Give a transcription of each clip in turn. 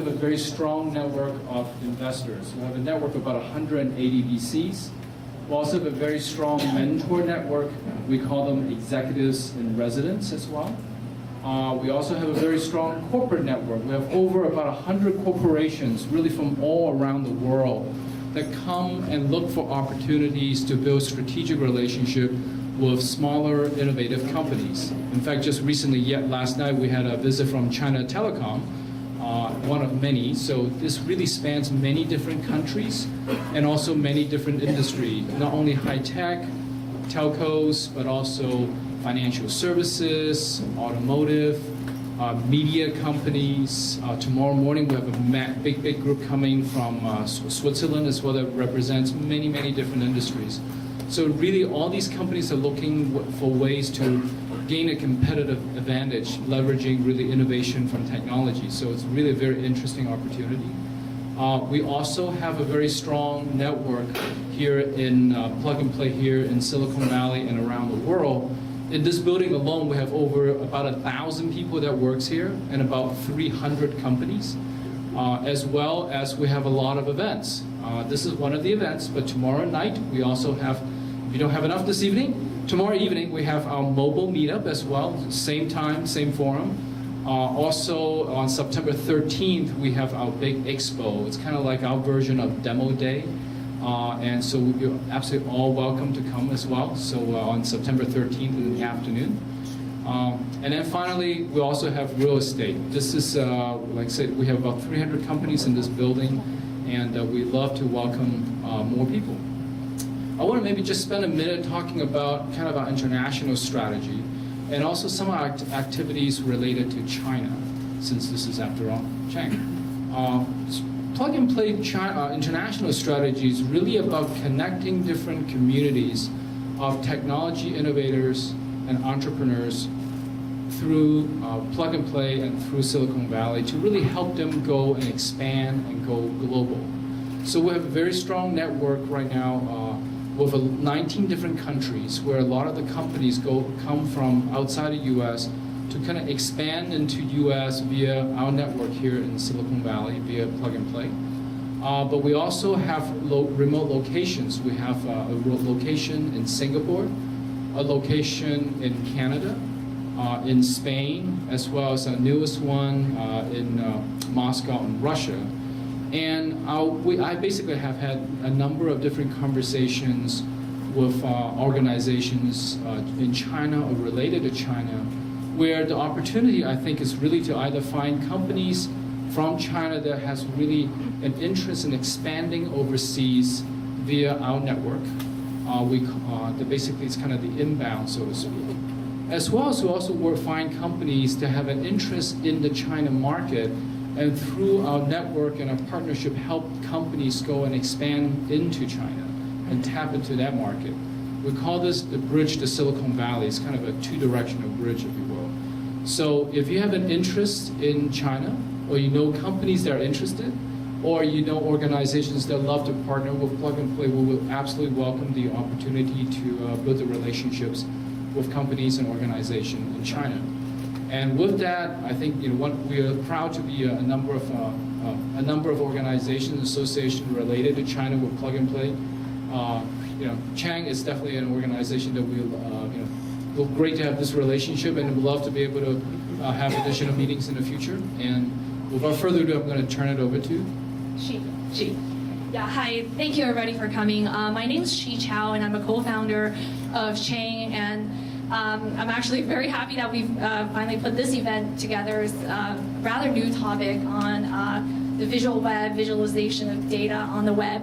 have a very strong network of investors. We have a network of about 180 VCs. We also have a very strong mentor network. We call them executives in residence as well. We also have a very strong corporate network. We have over about 100 corporations, really from all around the world, that come and look for opportunities to build strategic relationship with smaller, innovative companies. In fact, just recently, last night, we had a visit from China Telecom, one of many. So this really spans many different countries and also many different industries, not only high-tech, telcos, but also financial services, automotive, media companies. Tomorrow morning we have a big group coming from Switzerland as well that represents many different industries. So really all these companies are looking for ways to gain a competitive advantage, leveraging really innovation from technology. So it's really a very interesting opportunity. We also have a very strong network here in Plug and Play here in Silicon Valley and around the world. In this building alone, we have over about 1,000 people that works here and about 300 companies, as well as we have a lot of events. This is one of the events, but tomorrow night we also have, if you don't have enough this evening, tomorrow evening we have our mobile meetup as well, same time, same forum. Also on September 13th, we have our big expo. It's kind of like our version of Demo Day. And so you're absolutely all welcome to come as well. So on September 13th in the afternoon. And then finally, we also have real estate. This is, like I said, we have about 300 companies in this building, and we'd love to welcome more people. I want to maybe just spend a minute talking about kind of our international strategy and also some of our activities related to China, since this is, after all, Chang. Plug and Play international strategy is really about connecting different communities of technology innovators and entrepreneurs through Plug and Play and through Silicon Valley to really help them go and expand and go global. So we have a very strong network right now with 19 different countries where a lot of the companies come from outside the US to kind of expand into US via our network here in Silicon Valley via Plug and Play. But we also have remote locations. We have a location in Singapore, a location in Canada, in Spain, as well as our newest one in Moscow in Russia. And I basically have had a number of different conversations with organizations in China or related to China, where the opportunity, I think, is really to either find companies from China that has really an interest in expanding overseas via our network. Basically, it's kind of the inbound, so to speak. As well as we also find companies that have an interest in the China market, and through our network and our partnership, help companies go and expand into China and tap into that market. We call this the bridge to Silicon Valley. It's kind of a two-directional bridge, if you will. So if you have an interest in China, or you know companies that are interested, or you know organizations that love to partner with Plug and Play, we will absolutely welcome the opportunity to build the relationships with companies and organizations in China. And with that, I think we are proud to be a number of organizations, associations related to China with Plug and Play. Chang is definitely an organization that we're great to have this relationship, and we'd love to be able to have additional meetings in the future. And without further ado, I'm going to turn it over to Shi. Yeah, hi. Thank you everybody for coming. My name is Shi Chao, and I'm a co-founder of Chang. And I'm actually very happy that we've finally put this event together. It's a rather new topic on the visual web, visualization of data on the web.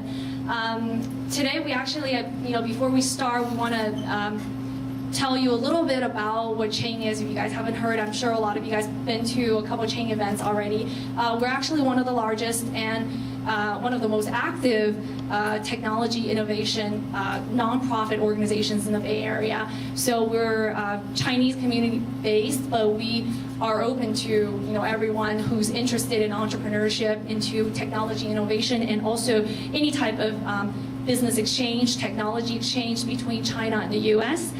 Today we actually, before we start, we want to tell you a little bit about what Chang is. If you guys haven't heard, I'm sure a lot of you guys have been to a couple Chang events already. We're actually one of the largest and one of the most active technology innovation nonprofit organizations in the Bay Area. So we're Chinese community based, but we are open to everyone who's interested in entrepreneurship, into technology innovation, and also any type of business exchange, technology exchange between China and the US.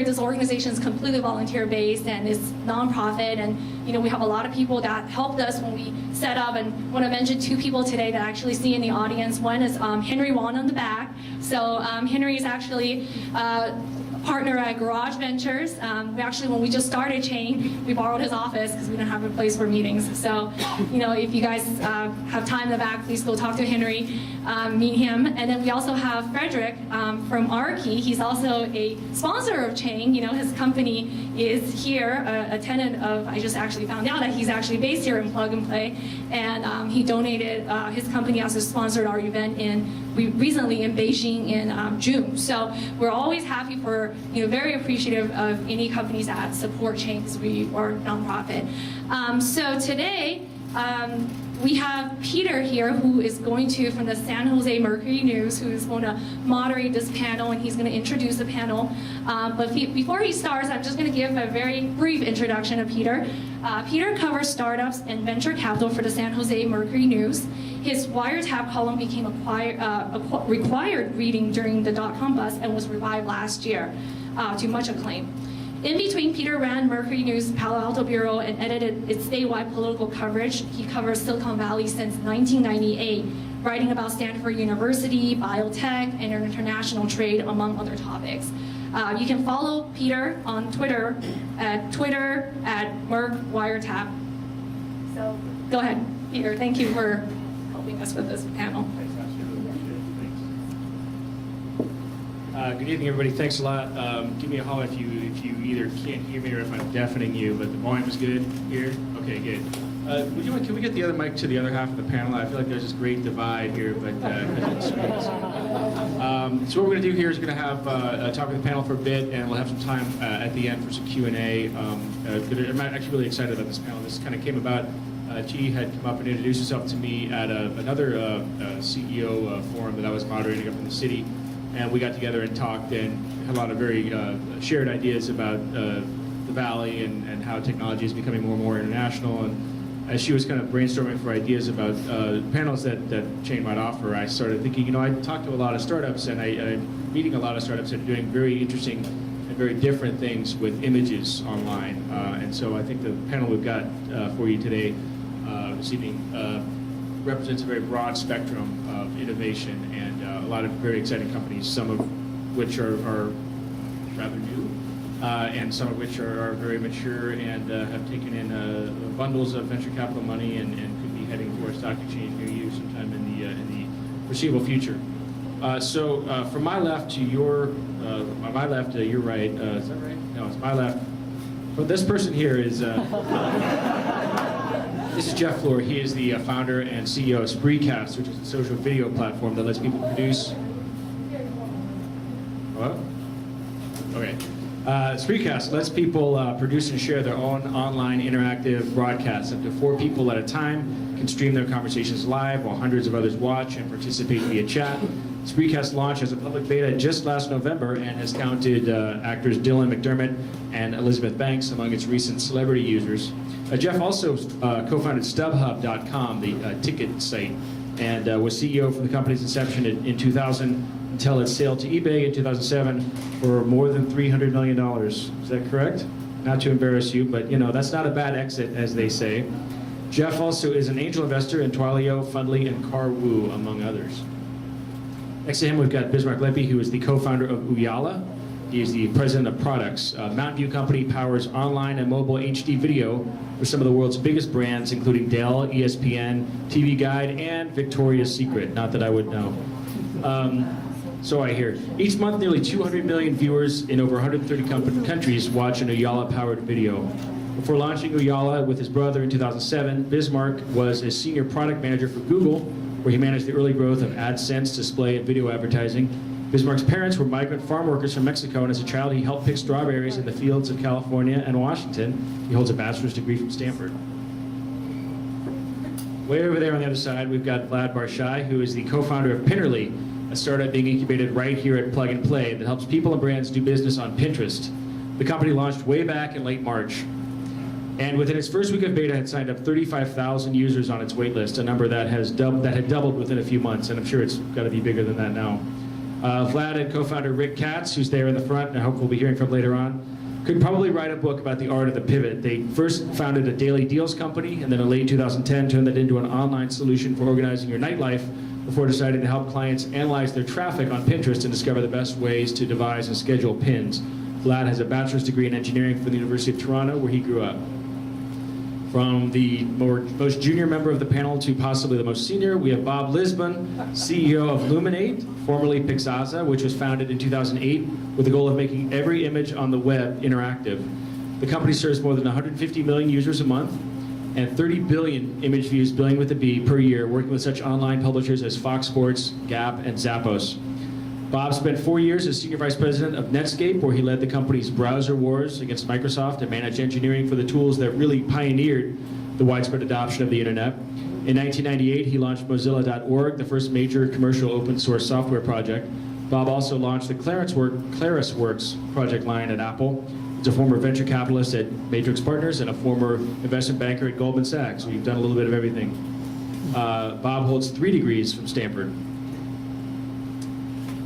This organization is completely volunteer-based and it's nonprofit, and we have a lot of people that helped us when we set up. And I want to mention two people today that I actually see in the audience. One is Henry Wong on the back. So Henry is actually partner at Garage Ventures. When we just started Chain, we borrowed his office because we didn't have a place for meetings. So, if you guys have time in the back, please go talk to Henry, meet him. And then we also have Frederick from Arkey. He's also a sponsor of Chain. His company is here, a tenant of, I just actually found out that he's actually based here in Plug and Play. And he donated, his company also sponsored our event recently in Beijing in June. So we're always happy for, very appreciative of any companies that support Chain because we are nonprofit. So today, we have Peter here, who is going to, from the San Jose Mercury News, who is going to moderate this panel, and he's going to introduce the panel. But before he starts, I'm just going to give a very brief introduction of Peter. Peter covers startups and venture capital for the San Jose Mercury News. His Wiretap column became required reading during the dot-com bust and was revived last year to much acclaim. In between, Peter ran Mercury News' Palo Alto bureau and edited its statewide political coverage. He covers Silicon Valley since 1998, writing about Stanford University, biotech, and international trade, among other topics. You can follow Peter on Twitter at Merc Wiretap. So go ahead, Peter. Thank you for helping us with this panel. Good evening, everybody. Thanks a lot. Give me a holler if you either can't hear me or if I'm deafening you, but the volume is good here? Okay, good. Can we get the other mic to the other half of the panel? I feel like there's this great divide here, but so what we're going to do here is we're going to have talk with the panel for a bit, and we'll have some time at the end for some Q&A. I'm actually really excited about this panel. This kind of came about. Chi had come up and introduced herself to me at another CEO forum that I was moderating up in the city. And we got together and talked and had a lot of very shared ideas about the Valley and how technology is becoming more and more international. And as she was kind of brainstorming for ideas about panels that Chain might offer, I started thinking, I talked to a lot of startups, and I'm meeting a lot of startups that are doing very interesting and very different things with images online. And so I think the panel we've got for you today, this evening, represents a very broad spectrum of innovation and a lot of very exciting companies, some of which are rather new, and some of which are very mature and have taken in bundles of venture capital money and could be heading for a stock exchange near you sometime in the foreseeable future. So from my left to your right, is that right? No, it's my left. But this person here is. This is Jeff Floor. He is the founder and CEO of Spreecast, which is a social video platform that lets people produce. What? Okay. Spreecast lets people produce and share their own online interactive broadcasts. Up to 4 people at a time can stream their conversations live while hundreds of others watch and participate via chat. Spreecast launched as a public beta just last November and has counted actors Dylan McDermott and Elizabeth Banks among its recent celebrity users. Jeff also co-founded StubHub.com, the ticket site, and was CEO from the company's inception in 2000 until its sale to eBay in 2007 for more than $300 million. Is that correct? Not to embarrass you, but that's not a bad exit, as they say. Jeff also is an angel investor in Twilio, Fundly, and Carwoo, among others. Next to him, we've got Bismarck Leppi, who is the co-founder of Ooyala. He is the president of products. Mountain View Company powers online and mobile HD video for some of the world's biggest brands, including Dell, ESPN, TV Guide, and Victoria's Secret. Not that I would know. So I hear. Each month, nearly 200 million viewers in over 130 countries watch an Ooyala-powered video. Before launching Ooyala with his brother in 2007, Bismarck was a senior product manager for Google, where he managed the early growth of AdSense, display, and video advertising. Bismarck's parents were migrant farm workers from Mexico, and as a child he helped pick strawberries in the fields of California and Washington. He holds a bachelor's degree from Stanford. Way over there on the other side, we've got Vlad Barshai, who is the co-founder of Pinterly, a startup being incubated right here at Plug and Play that helps people and brands do business on Pinterest. The company launched way back in late March, and within its first week of beta had signed up 35,000 users on its waitlist, a number that had doubled within a few months, and I'm sure it's got to be bigger than that now. Vlad and co-founder Rick Katz, who's there in the front, and I hope we'll be hearing from later on, could probably write a book about the art of the pivot. They first founded a daily deals company, and then in late 2010 turned that into an online solution for organizing your nightlife before deciding to help clients analyze their traffic on Pinterest and discover the best ways to devise and schedule pins. Vlad has a bachelor's degree in engineering from the University of Toronto, where he grew up. From the most junior member of the panel to possibly the most senior, we have Bob Lisbon, CEO of Luminate, formerly Pixaza, which was founded in 2008 with the goal of making every image on the web interactive. The company serves more than 150 million users a month and 30 billion image views, billing with a B, per year, working with such online publishers as Fox Sports, Gap, and Zappos. Bob spent 4 years as Senior Vice President of Netscape, where he led the company's browser wars against Microsoft and managed engineering for the tools that really pioneered the widespread adoption of the internet. In 1998, he launched Mozilla.org, the first major commercial open source software project. Bob also launched the ClarisWorks project line at Apple. He's a former venture capitalist at Matrix Partners and a former investment banker at Goldman Sachs. We've done a little bit of everything. Bob holds 3 degrees from Stanford.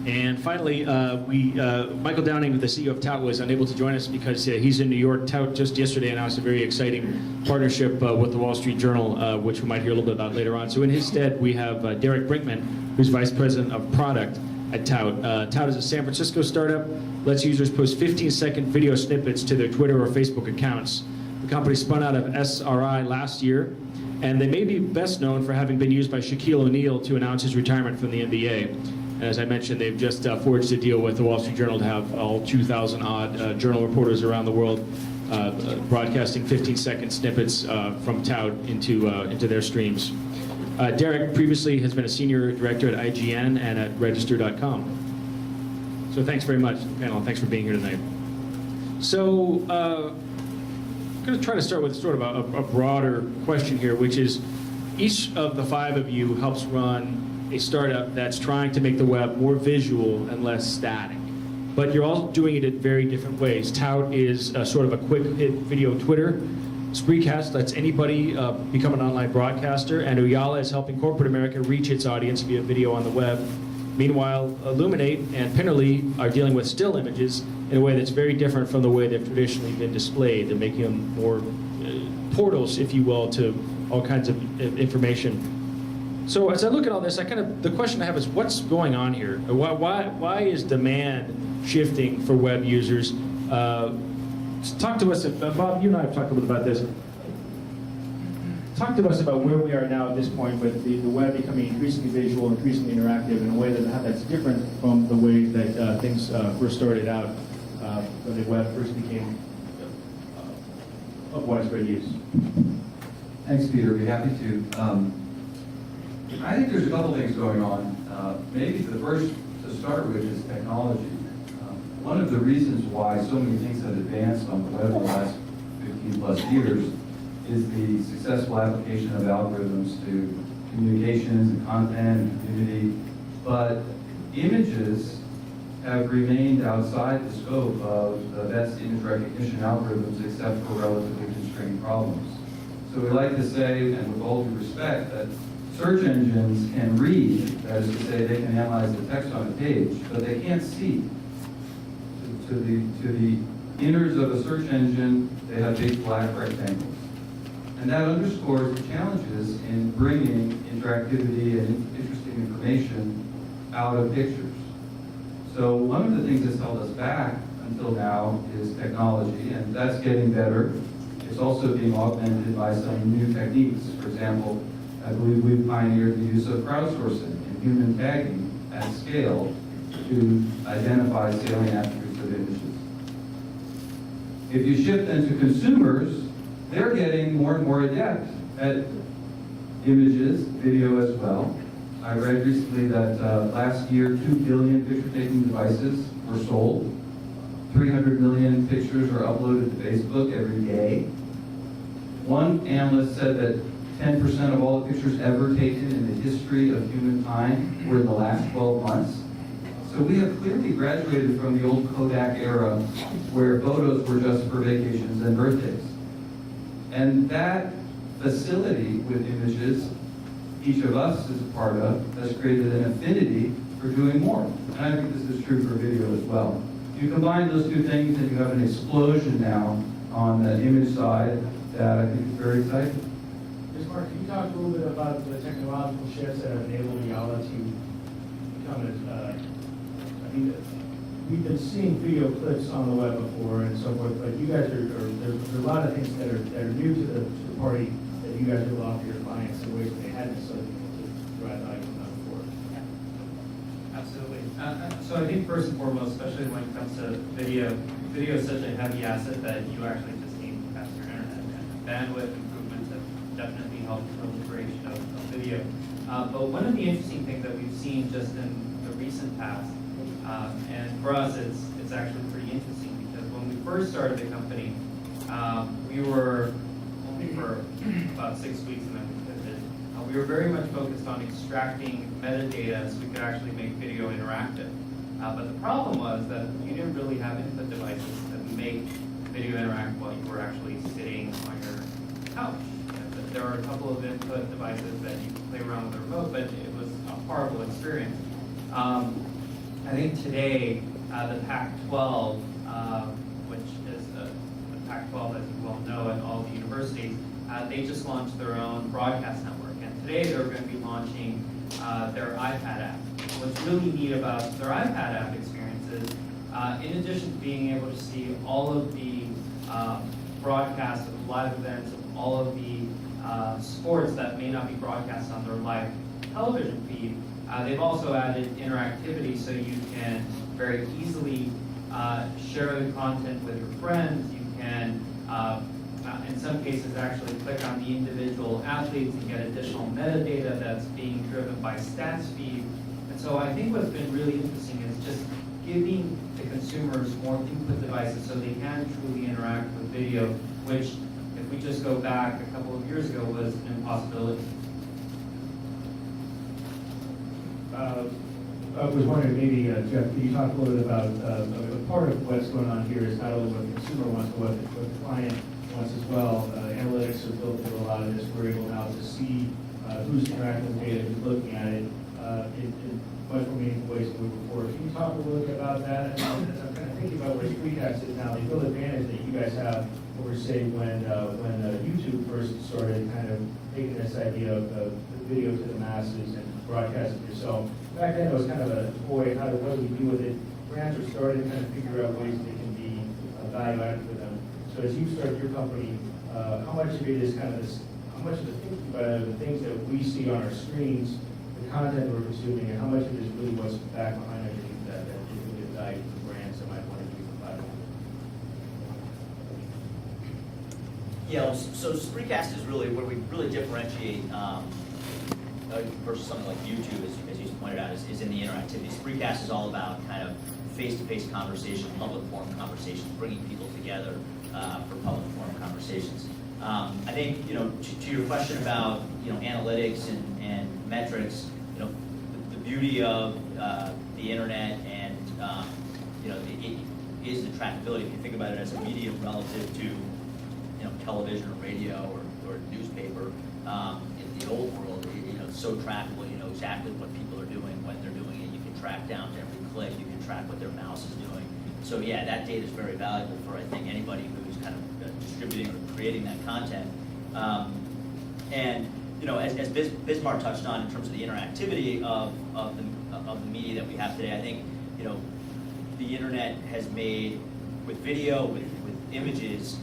And finally, Michael Downing, the CEO of Tout, was unable to join us because he's in New York. Tout just yesterday announced a very exciting partnership with the Wall Street Journal, which we might hear a little bit about later on. So in his stead, we have Derek Brinkman, who's Vice President of Product at Tout. Tout is a San Francisco startup, lets users post 15-second video snippets to their Twitter or Facebook accounts. The company spun out of SRI last year, and they may be best known for having been used by Shaquille O'Neal to announce his retirement from the NBA. As I mentioned, they've just forged a deal with the Wall Street Journal to have all 2,000-odd journal reporters around the world broadcasting 15-second snippets from Tout into their streams. Derek previously has been a senior director at IGN and at Register.com. So thanks very much, panel, and thanks for being here tonight. So I'm going to try to start with sort of a broader question here, which is each of the 5 of you helps run a startup that's trying to make the web more visual and less static. But you're all doing it in very different ways. Tout is sort of a quick hit video Twitter. Spreecast lets anybody become an online broadcaster, and Oyala is helping corporate America reach its audience via video on the web. Meanwhile, Illuminate and Pinterly are dealing with still images in a way that's very different from the way they've traditionally been displayed. They're making them more portals, if you will, to all kinds of information. So as I look at all this, the question I have is, what's going on here? Why is demand shifting for web users? Talk to us, Bob, you and I have talked a little bit about this. Talk to us about where we are now at this point with the web becoming increasingly visual, increasingly interactive in a way that's different from the way that things first started out when the web first became of widespread use. Thanks, Peter. I'd be happy to. I think there's a couple things going on. Maybe the first to start with is technology. One of the reasons why so many things have advanced on the web in the last 15 plus years is the successful application of algorithms to communications and content and community. But images have remained outside the scope of the best image recognition algorithms except for relatively constrained problems. So we like to say, and with all due respect, that search engines can read, that is to say they can analyze the text on a page, but they can't see. To the inners of a search engine, they have big black rectangles. And that underscores the challenges in bringing interactivity and interesting information out of pictures. So one of the things that's held us back until now is technology, and that's getting better. It's also being augmented by some new techniques. For example, I believe we've pioneered the use of crowdsourcing and human tagging at scale to identify salient attributes of images. If you shift then to consumers, they're getting more and more adept at images, video as well. I read recently that last year, 2 billion picture-taking devices were sold. 300 million pictures are uploaded to Facebook every day. One analyst said that 10% of all the pictures ever taken in the history of humankind were in the last 12 months. So we have clearly graduated from the old Kodak era where photos were just for vacations and birthdays. And that facility with images each of us is a part of has created an affinity for doing more. And I think this is true for video as well. You combine those two things and you have an explosion now on the image side that I think is very exciting. Ms. Mark, can you talk a little bit about the technological shifts that have enabled Yalla to become I mean, we've been seeing video clips on the web before and so forth, but you guys there's a lot of things that are new to the party that you guys will offer your clients in ways that they hadn't necessarily been able to provide value from that before. Absolutely. So I think first and foremost, especially when it comes to video is such a heavy asset that you actually just need faster internet. And bandwidth improvements have definitely helped the proliferation of video. But one of the interesting things that we've seen just in the recent past, and for us it's actually pretty interesting because when we first started the company, we were only for about 6 weeks and then we pivoted. We were very much focused on extracting metadata so we could actually make video interactive. But the problem was that you didn't really have input devices that make video interactive while you were actually sitting on your couch. There are a couple of input devices that you can play around with the remote, but it was a horrible experience. I think today, the Pac-12, which is the Pac-12, as you well know, at all the universities, they just launched their own broadcast network. And today they're going to be launching their iPad app. What's really neat about their iPad app experience is, in addition to being able to see all of the broadcasts of live events, of all of the sports that may not be broadcast on their live television feed, they've also added interactivity so you can very easily share the content with your friends. You can, in some cases, actually click on the individual athletes and get additional metadata that's being driven by stats feed. And so I think what's been really interesting is just giving the consumers more input devices so they can truly interact with video, which, if we just go back a couple of years ago, was an impossibility. I was wondering, maybe, Jeff, could you talk a little bit about a part of what's going on here is not only what the consumer wants, but what the client wants as well. Analytics are built into a lot of this. We're able now to see who's interacting with data, who's looking at it in much more meaningful ways than we were before. Can you talk a little bit about that? And as I'm kind of thinking about where Screencast is now, the real advantage that you guys have over, say, when YouTube first started kind of taking this idea of video to the masses and broadcasting yourself. Back then, it was kind of a toy. What do we do with it? Brands are starting to kind of figure out ways that can be value added for them. So as you start your company, how much of it is kind of this? How much of the thinking about the things that we see on our screens, the content we're consuming, and how much of it is really what's back behind underneath that is really a value to brands that might want to use the platform? Yeah, so Spreecast is really where we really differentiate versus something like YouTube, as you pointed out, is in the interactivity. Spreecast is all about kind of face-to-face conversation, public forum conversations, bringing people together for public forum conversations. I think, to your question about, analytics and metrics, the beauty of the internet and, it is the trackability. If you think about it as a medium relative to, television or radio or newspaper, in the old world, it's so trackable. You know exactly what people are doing, when they're doing it. You can track down to every click. You can track what their mouse is doing. So yeah, that data is very valuable for, I think, anybody who's kind of distributing or creating that content. And as Bismarck touched on in terms of the interactivity of the media that we have today, I think the internet has made, with video, with images,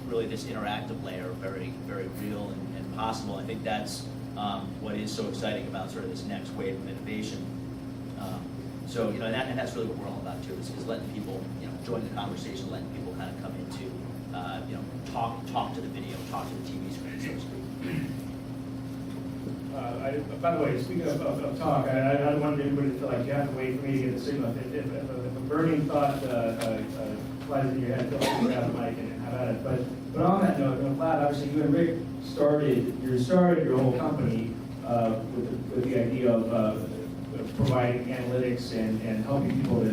really this interactive layer very, very real and possible. I think that's what is so exciting about sort of this next wave of innovation. So and that's really what we're all about too, is letting people join the conversation, letting people kind of come into talk to the video, talk to the TV screen, so to speak. By the way, speaking of talk, I don't want anybody to feel like you have to wait for me to get the signal. If a burning thought flies in your head, feel free to grab the mic and have at it. But on that note, Vlad, obviously you and Rick started your whole company with the idea of providing analytics and helping people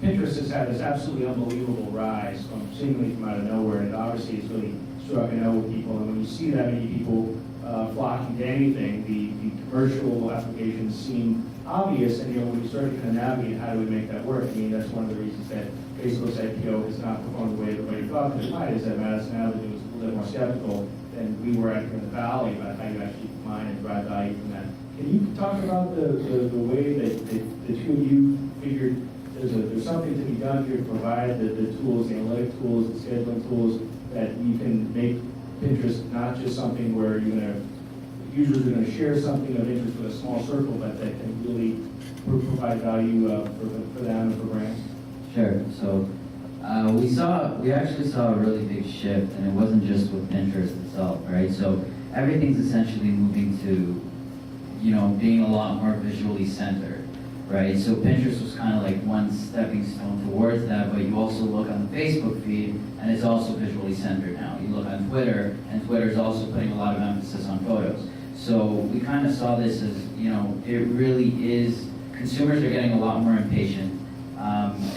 Pinterest has had this absolutely unbelievable rise seemingly from out of nowhere, and obviously it's really struck a note with people. And when you see that many people flocking to anything. The commercial applications seem obvious, and when you start to kind of navigate how do we make that work, I mean, that's one of the reasons that Facebook's IPO has not performed the way everybody thought that it might, is that Madison Avenue was a little bit more skeptical than we were out here in the valley about how you actually mine and derive value from that. Can you talk about the way that the two of you figured there's something to be done here to provide the tools, the analytic tools, the scheduling tools, that you can make Pinterest not just something where users are going to share something of interest with a small circle, but that can really provide value for them and for brands? Sure. So we actually saw a really big shift, and it wasn't just with Pinterest itself, right? So everything's essentially moving to, being a lot more visually centered, right? So Pinterest was kind of like one stepping stone towards that, but you also look on the Facebook feed, and it's also visually centered now. You look on Twitter, and Twitter's also putting a lot of emphasis on photos. So we kind of saw this as, it really is, consumers are getting a lot more impatient.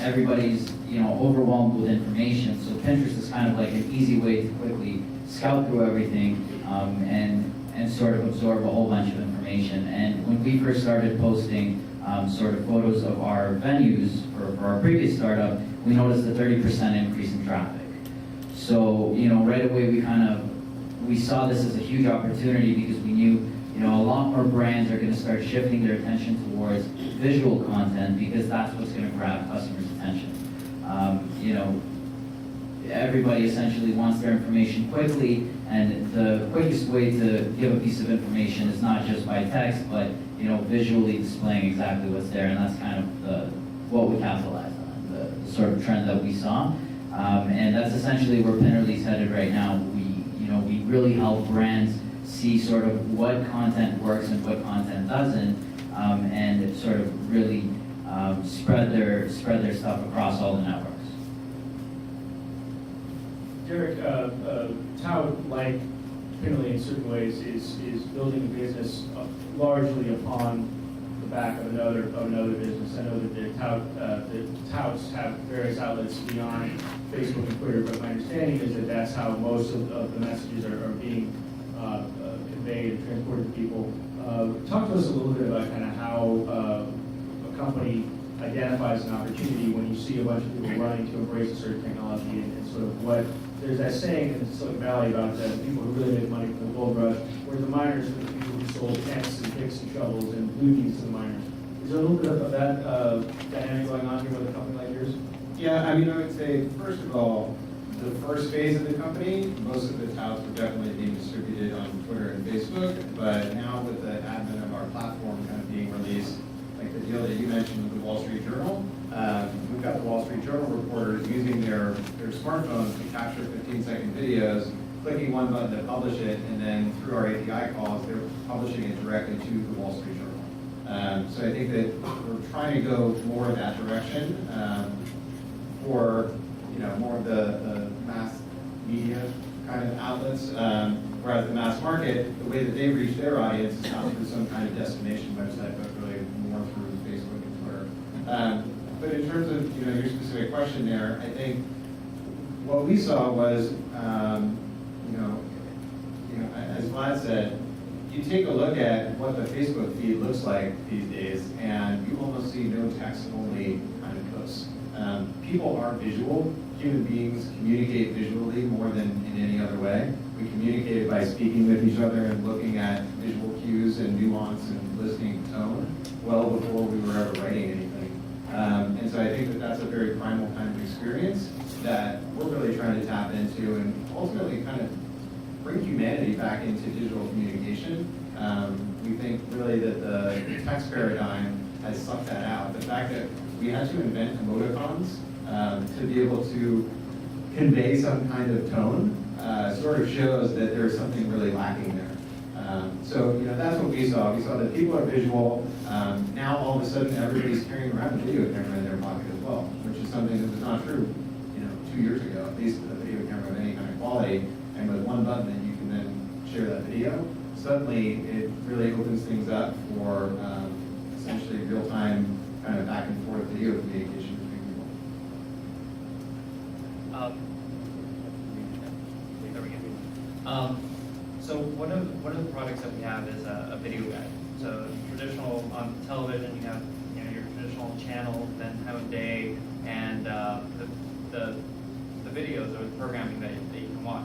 Everybody's, overwhelmed with information. So Pinterest is kind of like an easy way to quickly scout through everything and sort of absorb a whole bunch of information. And when we first started posting sort of photos of our venues for our previous startup, we noticed a 30% increase in traffic. So, right away we saw this as a huge opportunity because we knew, a lot more brands are going to start shifting their attention towards visual content because that's what's going to grab customers' attention. Everybody essentially wants their information quickly, and the quickest way to give a piece of information is not just by text, but visually displaying exactly what's there, and that's kind of what we capitalized on, the sort of trend that we saw, and that's essentially where Pinterly's headed right now. We really help brands see sort of what content works and what content doesn't, and sort of really spread their stuff across all the networks. Derek, Tao, like Pinterly in certain ways, is building a business largely upon the back of another business. I know that the touts have various outlets beyond Facebook and Twitter, but my understanding is that that's how most of the messages are being conveyed and transported to people. Talk to us a little bit about kind of how a company identifies an opportunity when you see a bunch of people running to embrace a certain technology, and sort of what, there's that saying in Silicon Valley about the people who really make money from the gold rush, where the miners are the people who sold picks and picks and shovels and blue jeans to the miners. Is there a little bit of that dynamic going on here with a company like yours? Yeah, I would say, first of all, the first phase of the company, most of the touts were definitely being distributed on Twitter and Facebook, but now with the advent of our platform kind of being released, like the deal that you mentioned with the Wall Street Journal, we've got the Wall Street Journal reporters using their smartphones to capture 15-second videos, clicking one button to publish it, and then through our API calls, they're publishing it directly to the Wall Street Journal. So I think that we're trying to go more in that direction for more of the mass media kind of outlets, whereas the mass market, the way that they reach their audience is not through some kind of destination website, but really more through Facebook and Twitter. But in terms of your specific question there, I think what we saw was, as Vlad said, you take a look at what the Facebook feed looks like these days, and you almost see no text-only kind of posts. People are visual. Human beings communicate visually more than in any other way. We communicate by speaking with each other and looking at visual cues and nuance and listening to tone well before we were ever writing anything. And so I think that that's a very primal kind of experience that we're really trying to tap into and ultimately kind of bring humanity back into digital communication. We think really that the text paradigm has sucked that out. The fact that we had to invent emoticons to be able to convey some kind of tone sort of shows that there's something really lacking there. So that's what we saw. We saw that people are visual. Now all of a sudden everybody's carrying around a video camera in their pocket as well, which is something that was not true 2 years ago, at least with a video camera of any kind of quality. And with one button that you can then share that video, suddenly it really opens things up for essentially real-time kind of back and forth video communication between people. There we go. So one of the products that we have is a video guide. So traditional on television, you have your traditional channel, then time of day, and the videos or the programming that you can watch.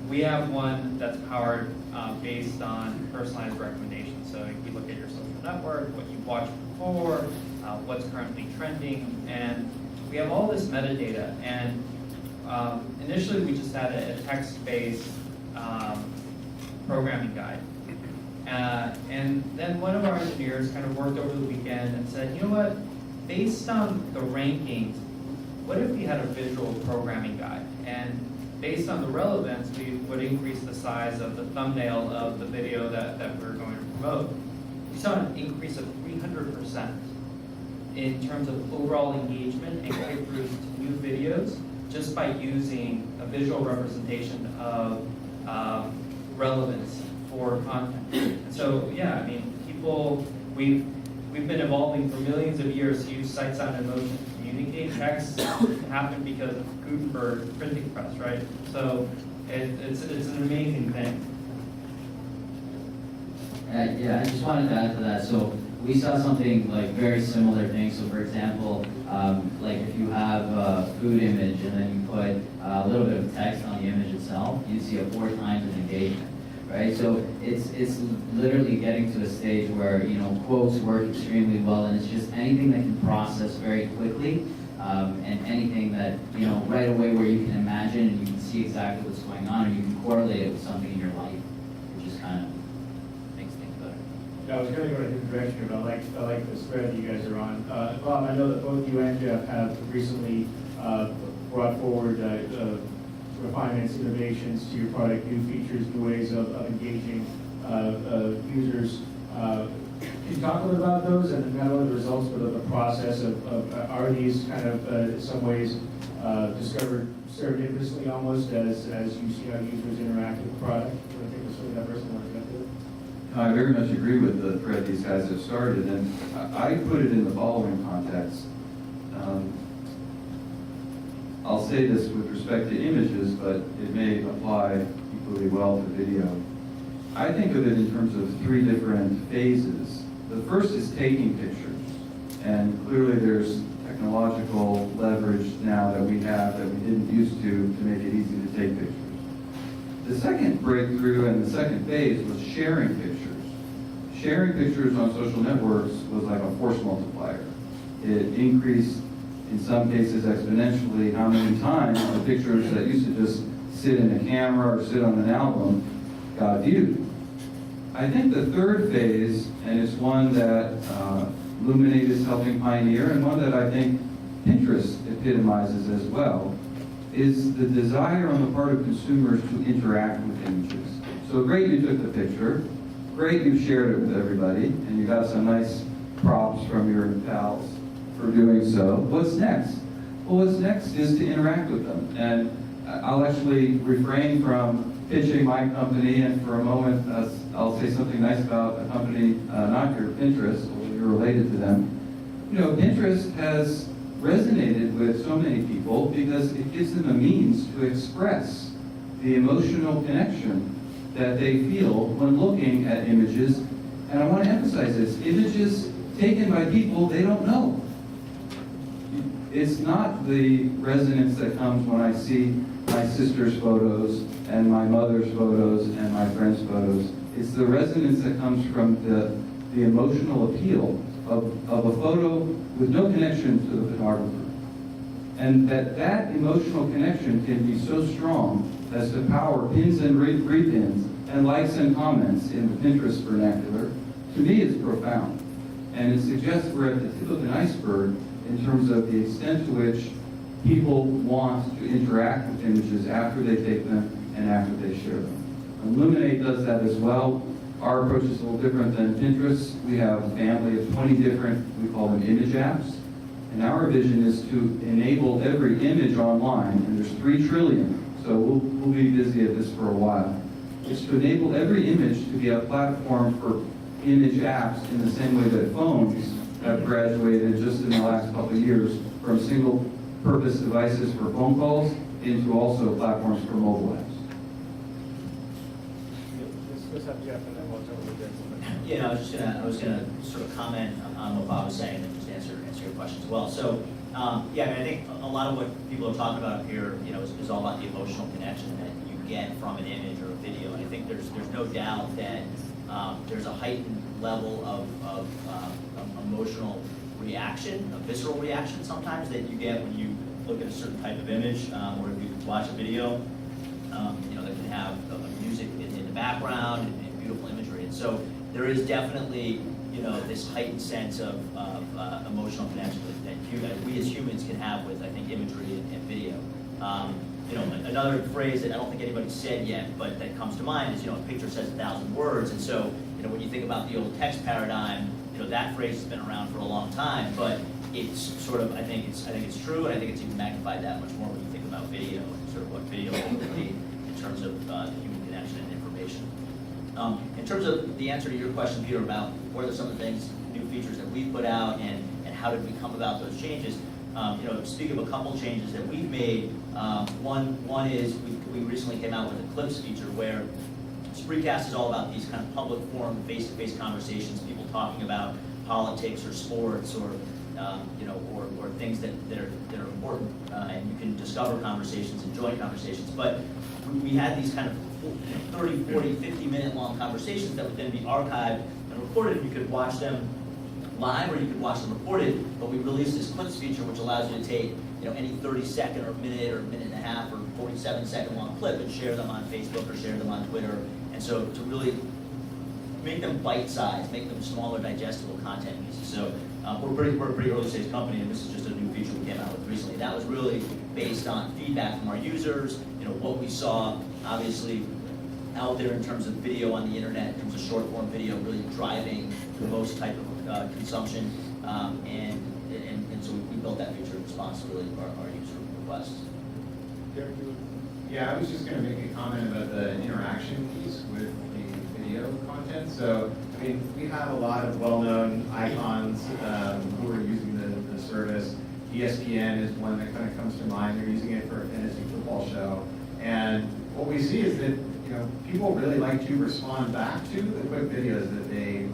We have one that's powered based on personalized recommendations. So you look at your social network, what you've watched before, what's currently trending, and we have all this metadata. And initially, we just had a text-based programming guide. And then one of our engineers kind of worked over the weekend and said, you know what, based on the rankings, what if we had a visual programming guide? And based on the relevance, we would increase the size of the thumbnail of the video that we're going to promote. We saw an increase of 300% in terms of overall engagement and click-throughs to new videos just by using a visual representation of relevance for content. And so, yeah, I mean, we've been evolving for millions of years to use sight, sound, and motion to communicate. Text happened because of Gutenberg printing press, right? So it's an amazing thing. Yeah, I just wanted to add to that. So we saw something like very similar thing. So for example, like if you have a food image and then you put a little bit of text on the image itself, you see a 4 times an engagement, right? So it's literally getting to a stage where, you know, quotes work extremely well, and it's just anything that can process very quickly, and anything that, you know, right away where you can imagine and you can see exactly what's going on, and you can correlate it with something in your life, which is kind of makes things better. I was going to go in a different direction, but I like the spread that you guys are on. Bob, I know that both you and Jeff have recently brought forward refinements, innovations to your product, new features, new ways of engaging users. Can you talk a little about those and not only the results, but of the process of are these kind of in some ways discovered serendipitously almost as you see how users interact with the product? I think that's really that person wanted to do. I very much agree with the thread these guys have started, and I put it in the following context. I'll say this with respect to images, but it may apply equally well to video. I think of it in terms of 3 different phases. The first is taking pictures, and clearly there's technological leverage now that we have that we didn't used to make it easy to take pictures. The second breakthrough and the second phase was sharing pictures. Sharing pictures on social networks was like a force multiplier. It increased, in some cases exponentially, how many times the pictures that used to just sit in a camera or sit on an album got viewed. I think the third phase, and it's one that Luminate is helping pioneer, and one that I think Pinterest epitomizes as well, is the desire on the part of consumers to interact with images. So great you took the picture, great you shared it with everybody, and you got some nice props from your pals for doing so. What's next? Well, what's next is to interact with them. And I'll actually refrain from pitching my company, and for a moment I'll say something nice about a company, not your Pinterest, although you're related to them. You know, Pinterest has resonated with so many people because it gives them a means to express the emotional connection that they feel when looking at images. And I want to emphasize this, images taken by people they don't know. It's not the resonance that comes when I see my sister's photos and my mother's photos and my friend's photos. It's the resonance that comes from the emotional appeal of a photo with no connection to the photographer. And that emotional connection can be so strong as to power pins and repins and likes and comments in the Pinterest vernacular. To me, it's profound. And it suggests we're at the tip of an iceberg in terms of the extent to which people want to interact with images after they take them and after they share them. Illuminate does that as well. Our approach is a little different than Pinterest. We have a family of 20 different, we call them image apps. And our vision is to enable every image online, and there's 3 trillion, so we'll be busy at this for a while. It's to enable every image to be a platform for image apps in the same way that phones have graduated just in the last couple of years from single-purpose devices for phone calls into also platforms for mobile apps. just have Jeff and then we'll turn to Dick. Yeah, I was gonna sort of comment on what Bob was saying and just answer your question as well. So, yeah, I mean, I think a lot of what people are talking about here, you know, is all about the emotional connection that you get from an image or a video. And I think there's no doubt that there's a heightened level of emotional reaction, a visceral reaction sometimes that you get when you look at a certain type of image, or if you watch a video, you know, that can have music in the background and beautiful imagery. And so there is definitely, you know, this heightened sense of emotional connection that we as humans can have with, I think, imagery and video. You know, another phrase that I don't think anybody's said yet, but that comes to mind is, you know, a picture says 1,000 words. And so, you know, when you think about the old text paradigm, you know, that phrase has been around for a long time, but it's sort of, I think it's true, and I think it's even magnified that much more when you think about video and sort of what video will be in terms of the human connection and information. In terms of the answer to your question, Peter, about what are some of the things, new features that we put out, and how did we come about those changes, you know, speak of a couple changes that we've made. One is we recently came out with a Clips feature where Spreecast is all about these kind of public forum, face-to-face conversations, people talking about politics or sports or you know, or things that are important, and you can discover conversations and join conversations. But we had these kind of 30, 40, 50-minute long conversations that would then be archived and recorded. You could watch them live, or you could watch them recorded. But we released this Clips feature, which allows you to take, you know, any 30-second or minute and a half or 47-second long clip and share them on Facebook or share them on Twitter. And so to really make them bite-sized, make them smaller, digestible content pieces. So we're a pretty early stage company, and this is just a new feature we came out with recently. That was really based on feedback from our users, you know, what we saw, obviously, out there in terms of video on the internet, in terms of short-form video, really driving the most type of consumption, and so we built that feature in response to really our user requests. Yeah, I was just going to make a comment about the interaction piece with the video content. So, I mean, we have a lot of well-known icons who are using the service. ESPN is one that kind of comes to mind. They're using it for a fantasy football show. And what we see is that, you know, people really like to respond back to the quick videos that they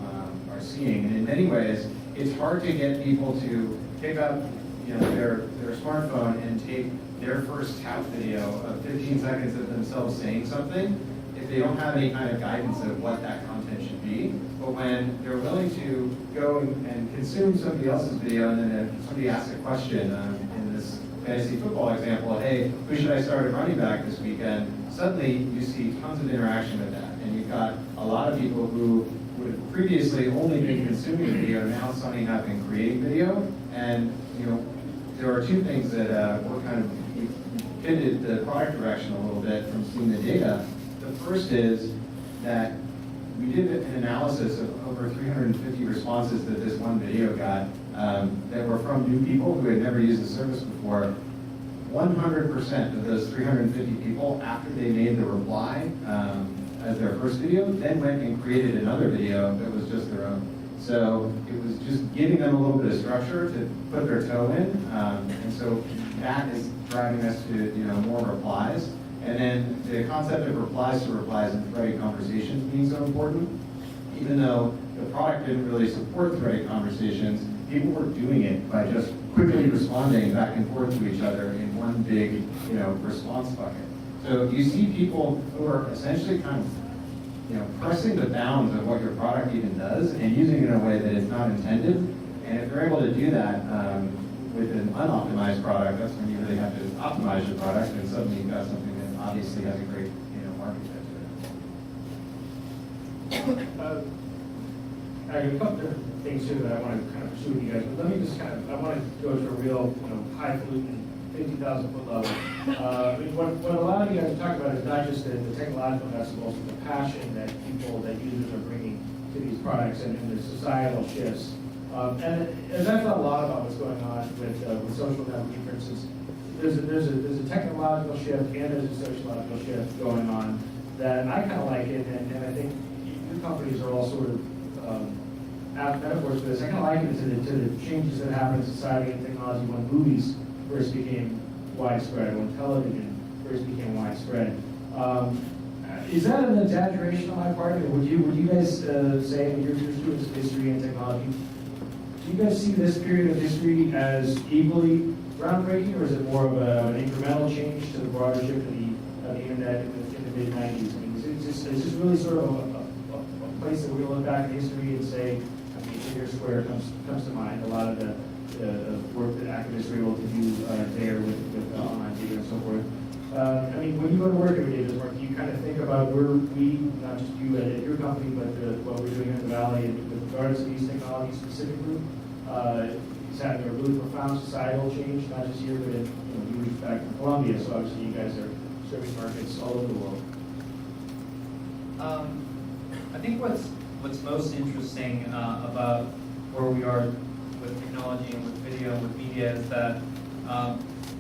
are seeing. And in many ways, it's hard to get people to pick up, you know, their smartphone and take their first tout video of 15 seconds of themselves saying something if they don't have any kind of guidance of what that content should be. But when they're willing to go and consume somebody else's video, and then somebody asks a question, in this fantasy football example, hey, who should I start at running back this weekend? Suddenly you see tons of interaction with that. And you've got a lot of people who would have previously only been consuming the video, now suddenly have been creating video. And, you know, there are two things that we're kind of pivoted the product direction a little bit from seeing the data. The first is that we did an analysis of over 350 responses that this one video got that were from new people who had never used the service before. 100% of those 350 people, after they made the reply as their first video, then went and created another video that was just their own. So it was just giving them a little bit of structure to put their toe in, and so that is driving us to, you know, more replies. And then the concept of replies to replies and threaded conversations being so important, even though the product didn't really support threaded conversations, people were doing it by just quickly responding back and forth to each other in one big, you know, response bucket. So you see people who are essentially kind of, you know, pressing the bounds of what your product even does and using it in a way that it's not intended. And if you're able to do that with an unoptimized product, that's when you really have to optimize your product, and suddenly you've got something that obviously has a great, you know, market fit to it. I have a couple different things too that I want to kind of pursue with you guys, but let me just kind of, I want to go to a real, you know, highfalutin 50,000 foot level. I mean, what a lot of you guys are talking about is not just the technological message, but also the passion that people, that users are bringing to these products and the societal shifts. And I thought a lot about what's going on with social networking, for instance. There's a technological shift and there's a sociological shift going on that I kind of like it, and I think your companies are all sort of metaphors for this. I kind of liken it to the changes that happen in society and technology when movies first became widespread, when television first became widespread. Is that an exaggeration on my part? Or would you guys say, when you're students of history and technology, do you guys see this period of history as equally groundbreaking, or is it more of an incremental change to the broader shift of the internet in the mid-90s? I mean, is this really sort of a place that we're going to look back in history and say, I mean, Tahrir Square comes to mind, a lot of the work that activists were able to do there with online video and so forth. I mean, when you go to work every day, Mark, do you kind of think about where we, not just you at your company, but what we're doing in the Valley, and with regards to these technologies specifically, is having a really profound societal change, not just here, but in, you reach back in Colombia, so obviously you guys are serving markets all over the world. I think what's most interesting about where we are with technology and with video and with media is that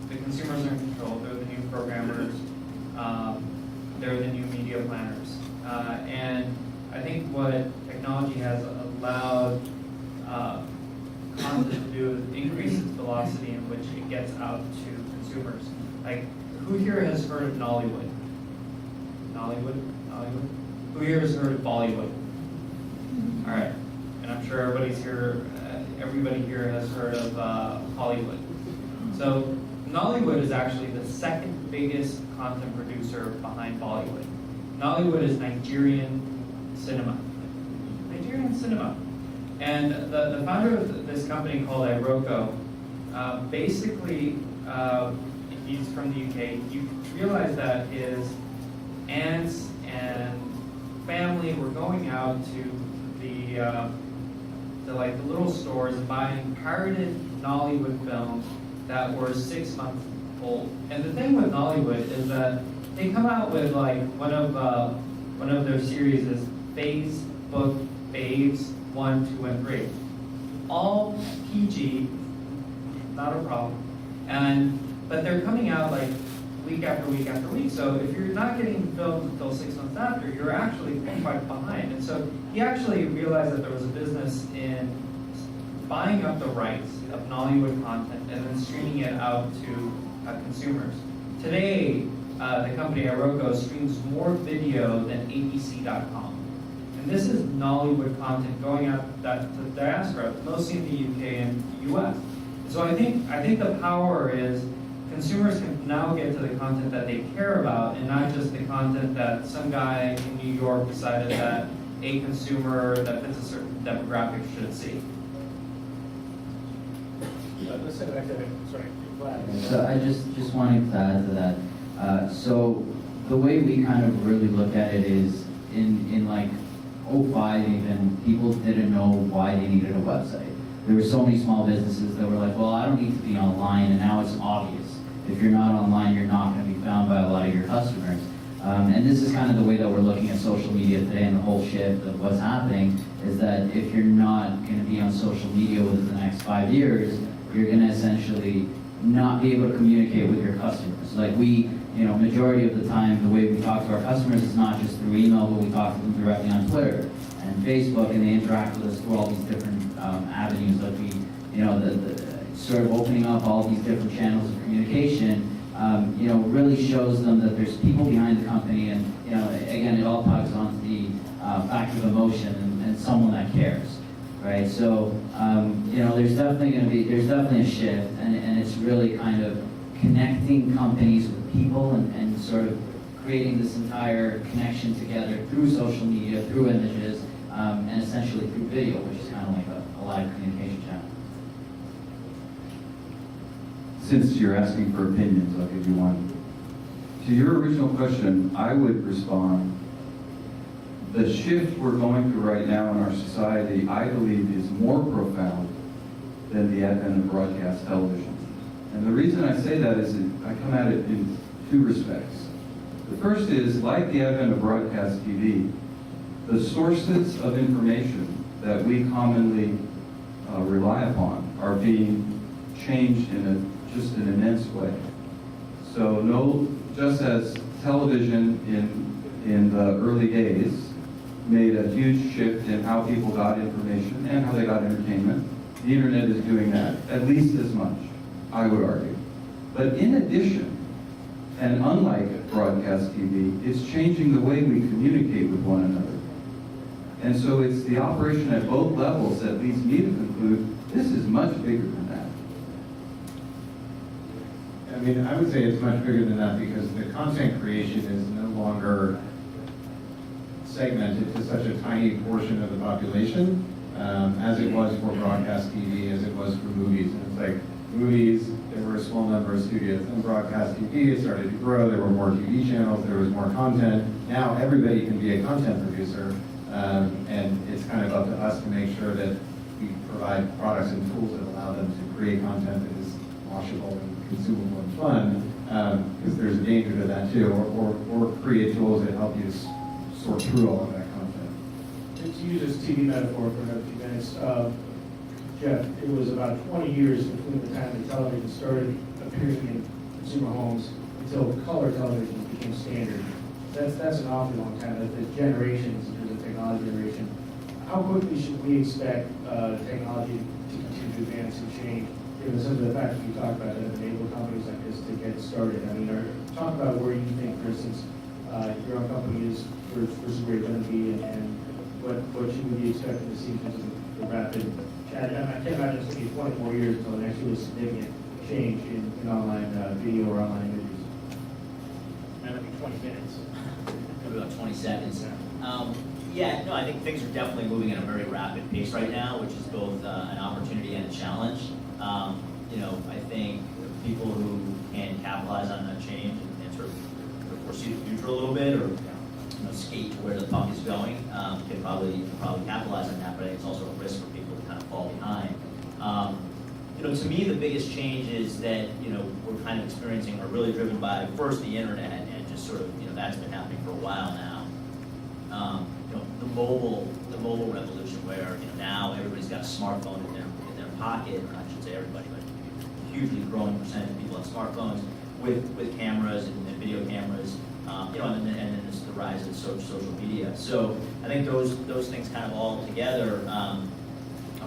the consumers are in control. They're the new programmers. They're the new media planners. And I think what technology has allowed content to do is increase its velocity in which it gets out to consumers. Like, who here has heard of Nollywood? Nollywood? Who here has heard of Bollywood? All right. And I'm sure everybody here has heard of Hollywood. So Nollywood is actually the second biggest content producer behind Bollywood. Nollywood is Nigerian cinema. And the founder of this company called Iroko, basically, he's from the UK. You realize that his aunts and family were going out to the little stores and buying pirated Nollywood films that were 6 months old. And the thing with Nollywood is that they come out with like one of their series is Facebook Babes 1, 2, and 3. All PG, not a problem. But they're coming out like week after week after week. So if you're not getting filmed until 6 months after, you're actually quite behind. And so he actually realized that there was a business in buying up the rights of Nollywood content and then streaming it out to consumers. Today, the company Iroko streams more video than ABC.com. And this is Nollywood content going out to the diaspora, mostly in the UK and the US. So I think the power is consumers can now get to the content that they care about and not just the content that some guy in New York decided that a consumer that fits a certain demographic should see. So I just wanted to add to that. So the way we kind of really look at it is in like 05 even, people didn't know why they needed a website. There were so many small businesses that were like, well, I don't need to be online, and now it's obvious. If you're not online, you're not going to be found by a lot of your customers. And this is kind of the way that we're looking at social media today, and the whole shift of what's happening is that if you're not going to be on social media within the next 5 years, you're going to essentially not be able to communicate with your customers. Like majority of the time, the way we talk to our customers is not just through email, but we talk to them directly on Twitter and Facebook, and they interact with us through all these different avenues. Like the sort of opening up all these different channels of communication, really shows them that there's people behind the company, and again, it all tugs on the factor of emotion and someone that cares, right? So there's definitely a shift, and it's really kind of connecting companies with people and sort of creating this entire connection together through social media, through images, and essentially through video, which is kind of like a live communication channel. Since you're asking for opinions, I'll give you one. To your original question, I would respond, the shift we're going through right now in our society, I believe, is more profound than the advent of broadcast television. And the reason I say that is that I come at it in two respects. The first is, like the advent of broadcast TV, the sources of information that we commonly rely upon are being changed in just an immense way. So just as television in the early days made a huge shift in how people got information and how they got entertainment, the internet is doing that at least as much, I would argue. But in addition, And unlike broadcast TV, it's changing the way we communicate with one another. And so it's the operation at both levels that leads me to conclude this is much bigger than that. I mean, I would say it's much bigger than that because the content creation is no longer segmented to such a tiny portion of the population as it was for broadcast TV, as it was for movies. And it's like movies, there were a small number of studios. And broadcast TV, it started to grow. There were more TV channels. There was more content. Now everybody can be a content producer. And it's kind of up to us to make sure that we provide products and tools that allow them to create content that is watchable and consumable and fun, because there's a danger to that too, or create tools that help you sort through all of that content. To use this TV metaphor for another few minutes, Jeff, it was about 20 years between the time that television started appearing in consumer homes until color television became standard. That's an awfully long time. The generations, in terms of technology generation. How quickly should we expect technology to continue to advance and change, given some of the factors you talked about that enable companies like this to get started? I mean, talk about where you think, for instance, your own company is versus where you're going to be, and what you would be expecting to see in terms of the rapid. I can't imagine it's going to be 24 years until the next really significant change in online video or online images. That'll be 20 minutes. Maybe about 20 seconds. Yeah, no, I think things are definitely moving at a very rapid pace right now, which is both an opportunity and a challenge. You know, I think people who can capitalize on that change and sort of foresee the future a little bit, or skate to where the puck is going, can probably capitalize on that. But I think it's also a risk for people to kind of fall behind. You know, to me, the biggest changes that we're kind of experiencing are really driven by first the internet, and just sort of that's been happening for a while now. The mobile revolution, where now everybody's got a smartphone in their pocket, or I should say everybody, but a hugely growing percentage of people have smartphones with cameras and video cameras, and then this, the rise of social media. So I think those things kind of all together are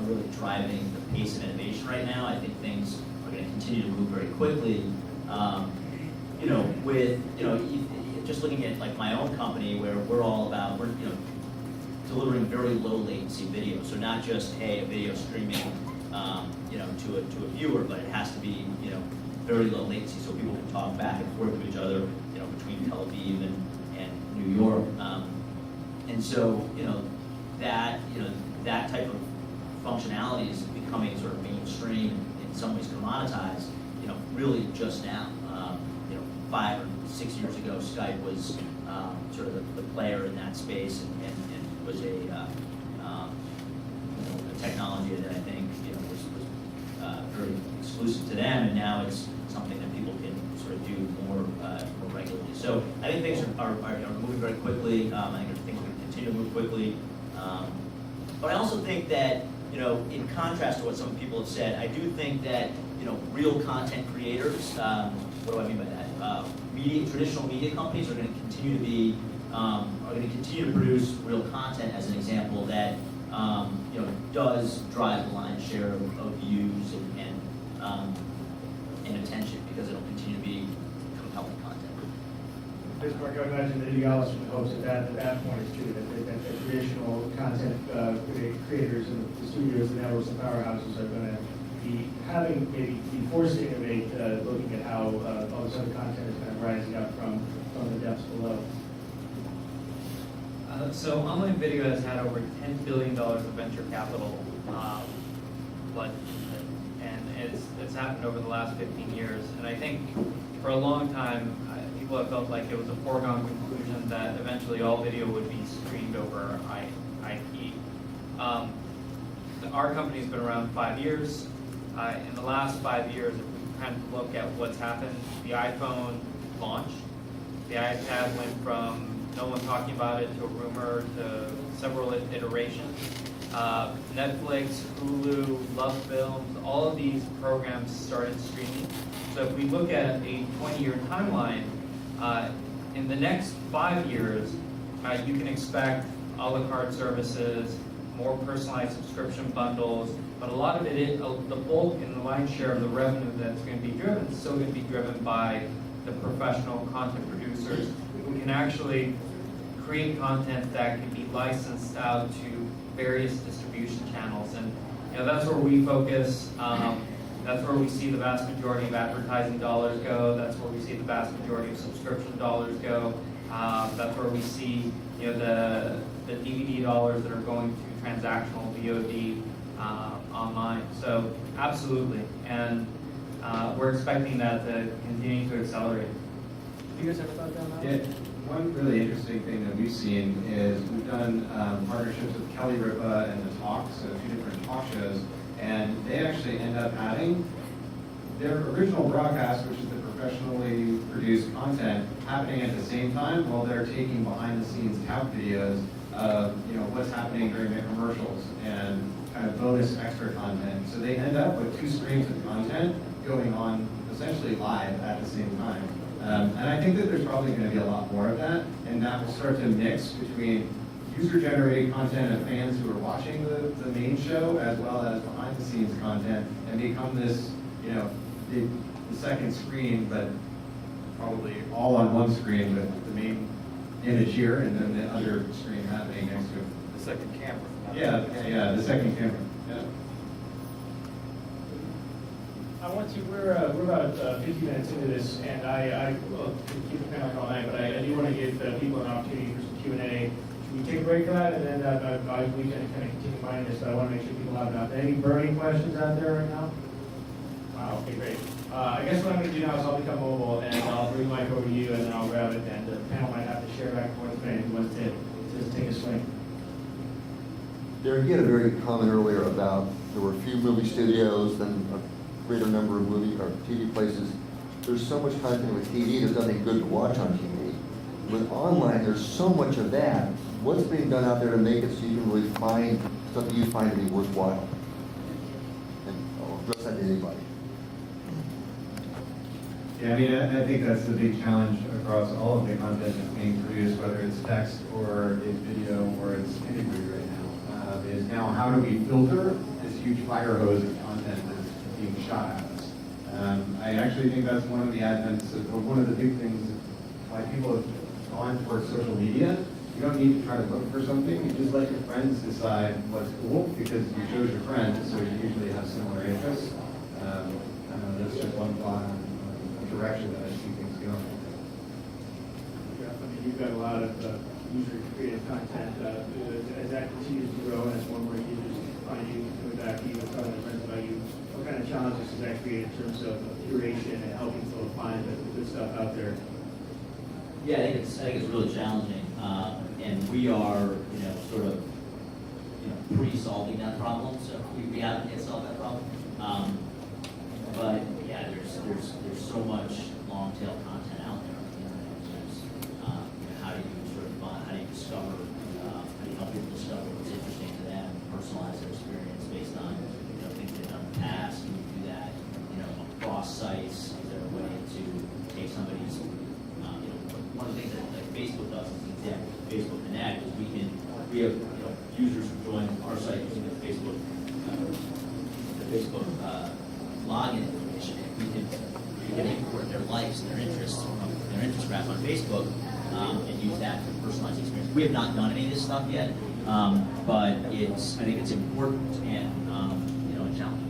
really driving the pace of innovation right now. I think things are going to continue to move very quickly. Just looking at like my own company, where we're all about delivering very low latency video. So not just a video streaming to a viewer, but it has to be very low latency, so people can talk back and forth to each other between Tel Aviv and New York. And so that type of functionality is becoming sort of mainstream and in some ways commoditized. Really just now. 5 or 6 years ago, Skype was sort of the player in that space, and was a technology that I think was very exclusive to them, and now it's something that people can sort of do more regularly. So I think things are moving very quickly. I think things are going to continue to move quickly. But I also think that in contrast to what some people have said, I do think that real content creators. What do I mean by that? Traditional media companies are going to continue to produce real content, as an example, that does drive the lion's share of views and attention, because it'll continue to be compelling content. Mark, I imagine that you also hopes that that point is true, that the traditional content creators and the studios, the networks, and powerhouses are going to be forced to innovate, looking at how all this other content is kind of rising up from the depths below. So online video has had over $10 billion of venture capital, and it's happened over the last 15 years. And I think for a long time, people have felt like it was a foregone conclusion that eventually all video would be streamed over IP. Our company's been around 5 years. In the last 5 years, if we kind of look at what's happened, the iPhone launched. The iPad went from no one talking about it to a rumor to several iterations. Netflix, Hulu, Love Films, all of these programs started streaming. So if we look at a 20-year timeline, in the next 5 years, you can expect a la carte services, more personalized subscription bundles, but a lot of it, the bulk and the lion's share of the revenue that's going to be driven is still going to be driven by the professional content producers, we can actually create content that can be licensed out to various distribution channels. And that's where we focus. That's where we see the vast majority of advertising dollars go. That's where we see the vast majority of subscription dollars go. That's where we see the DVD dollars that are going to transactional VOD online. So absolutely, and we're expecting that to continue to accelerate. You guys ever thought down that? Yeah, one really interesting thing that we've seen is we've done partnerships with Kelly Ripa and The Talk, so 2 different talk shows, and they actually end up having their original broadcast, which is the professionally produced content, happening at the same time while they're taking behind-the-scenes tout videos of what's happening during the commercials and kind of bonus extra content. So they end up with 2 streams of content going on essentially live at the same time. And I think that there's probably going to be a lot more of that, and that will start to mix between user-generated content of fans who are watching the main show, as well as behind-the-scenes content, and become this, the second screen, but probably all on one screen with the main image here, and then the other screen happening next to it. The second camera. Yeah, the second camera. Yeah. We're about 50 minutes into this, and I will keep it kind of all night, but I do want to give people an opportunity for some Q&A. Should we take a break for that, and then we can kind of continue mining this, but I want to make sure people have enough. Any burning questions out there right now? Wow, okay, great. I guess what I'm going to do now is I'll become mobile, and I'll bring the mic over to you, and then I'll grab it, and the panel might have to share back and forth if anyone wants to take a swing. Darren, you had a very comment earlier about there were a few movie studios, then a greater number of movie or TV places. There's so much content with TV, there's nothing good to watch on TV. With online, there's so much of that. What's being done out there to make it so you can really find something you find to be worthwhile? And I'll address that to anybody. Yeah, I mean, I think that's the big challenge across all of the content that's being produced, whether it's text or it's video or it's imagery right now, is now how do we filter this huge fire hose of content that's being shot at us? I actually think that's one of the advents of one of the big things why people have gone towards social media. You don't need to try to look for something. You just let your friends decide what's cool because you chose your friends, so you usually have similar interests. I don't know, that's just one thought on the direction that I see things going. Yeah, I mean, you've got a lot of user-created content. As that continues to grow and as more and more users find you, coming back to you and telling their friends about you, what kind of challenges does that create in terms of curation and helping people find the good stuff out there? Yeah, I think it's really challenging, and we are, sort of, pre-solving that problem. So we haven't yet solved that problem, but yeah, there's so much long tail content out there on the internet. There's, how do you sort of find, how do you discover, how do you help people discover what's interesting to them, personalize their experience based on things they've done in the past. Can you do that, across sites? Is there a way to take somebody's one of the things that Facebook does is an example. Facebook Connect is we have users who join our site using the Facebook login information. We can import their likes and their interests from their interest graph on Facebook and use that for personalized experience. We have not done any of this stuff yet, but I think it's important and a challenge.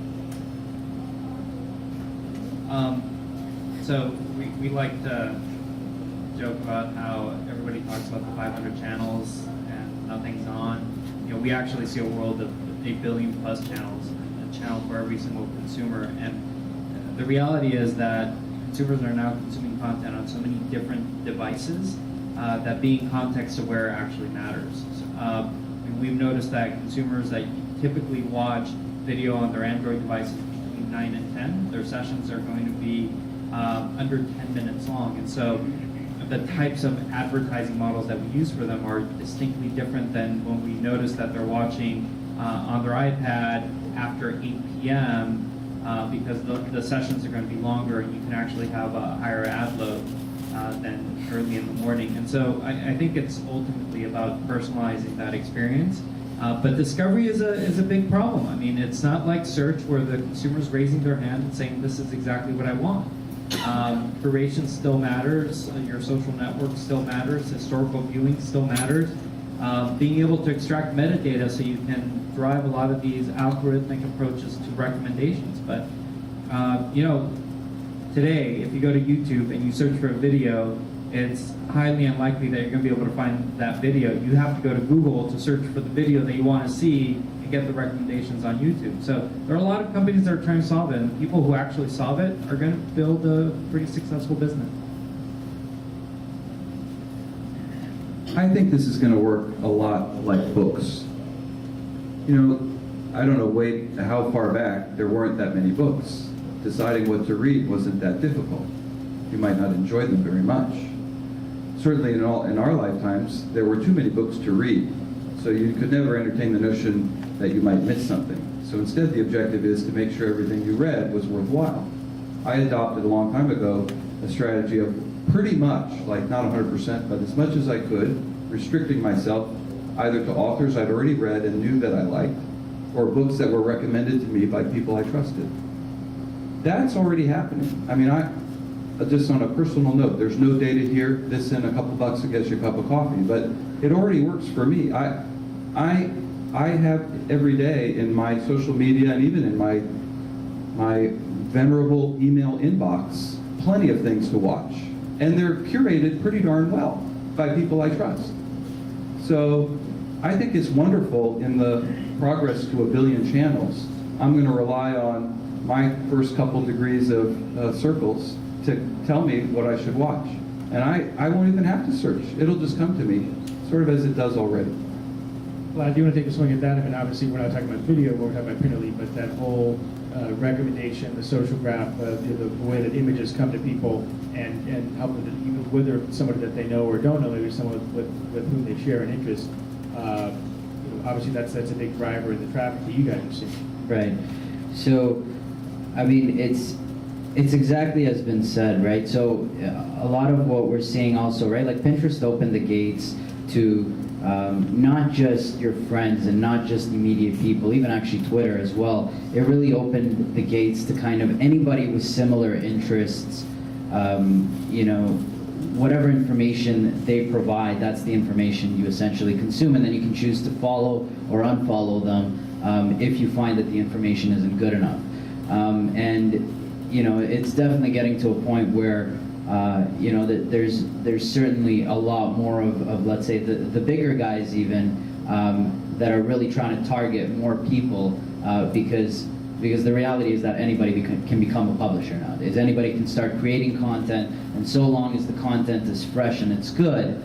So we like to joke about how everybody talks about the 500 channels and nothing's on. We actually see a world of 8 billion plus channels, a channel for every single consumer. And the reality is that consumers are now consuming content on so many different devices that being context aware actually matters. We've noticed that consumers that typically watch video on their Android devices between 9 and 10, their sessions are going to be under 10 minutes long. And so the types of advertising models that we use for them are distinctly different than when we notice that they're watching on their iPad after 8 p.m. Because the sessions are going to be longer and you can actually have a higher ad load than early in the morning. And so I think it's ultimately about personalizing that experience. But discovery is a big problem. I mean, it's not like search where the consumer's raising their hand and saying, this is exactly what I want. Curation still matters. Your social network still matters. Historical viewing still matters. Being able to extract metadata so you can drive a lot of these algorithmic approaches to recommendations. But today, if you go to YouTube and you search for a video, it's highly unlikely that you're going to be able to find that video. You have to go to Google to search for the video that you want to see and get the recommendations on YouTube. So there are a lot of companies that are trying to solve it, and people who actually solve it are going to build a pretty successful business. I think this is going to work a lot like books. I don't know how far back there weren't that many books. Deciding what to read wasn't that difficult. You might not enjoy them very much. Certainly in our lifetimes, there were too many books to read, so you could never entertain the notion that you might miss something. So instead, the objective is to make sure everything you read was worthwhile. I adopted a long time ago a strategy of pretty much, like not 100%, but as much as I could, restricting myself either to authors I'd already read and knew that I liked, or books that were recommended to me by people I trusted. That's already happening. I mean, just on a personal note, there's no data here. This and a couple bucks will get you a cup of coffee, but it already works for me. I have every day in my social media and even in my venerable email inbox plenty of things to watch, and they're curated pretty darn well by people I trust. So I think it's wonderful in the progress to 1 billion channels. I'm going to rely on my first couple degrees of circles to tell me what I should watch. And I won't even have to search. It'll just come to me, sort of as it does already. Well, I do want to take a swing at that. I mean, obviously, we're not talking about video, we're talking about Printerly, but that whole recommendation, the social graph, the way that images come to people and help with it, even whether somebody that they know or don't know, maybe someone with whom they share an interest. Obviously, that's a big driver in the traffic that you guys are seeing. Right. So, I mean, it's exactly as been said, right? So a lot of what we're seeing also, right? Like Pinterest opened the gates to not just your friends and not just immediate people, even actually Twitter as well. It really opened the gates to kind of anybody with similar interests. Whatever information they provide, that's the information you essentially consume, and then you can choose to follow or unfollow them if you find that the information isn't good enough. It's definitely getting to a point where that there's certainly a lot more of let's say the bigger guys even that are really trying to target more people because the reality is that anybody can become a publisher nowadays. Anybody can start creating content, and so long as the content is fresh and it's good,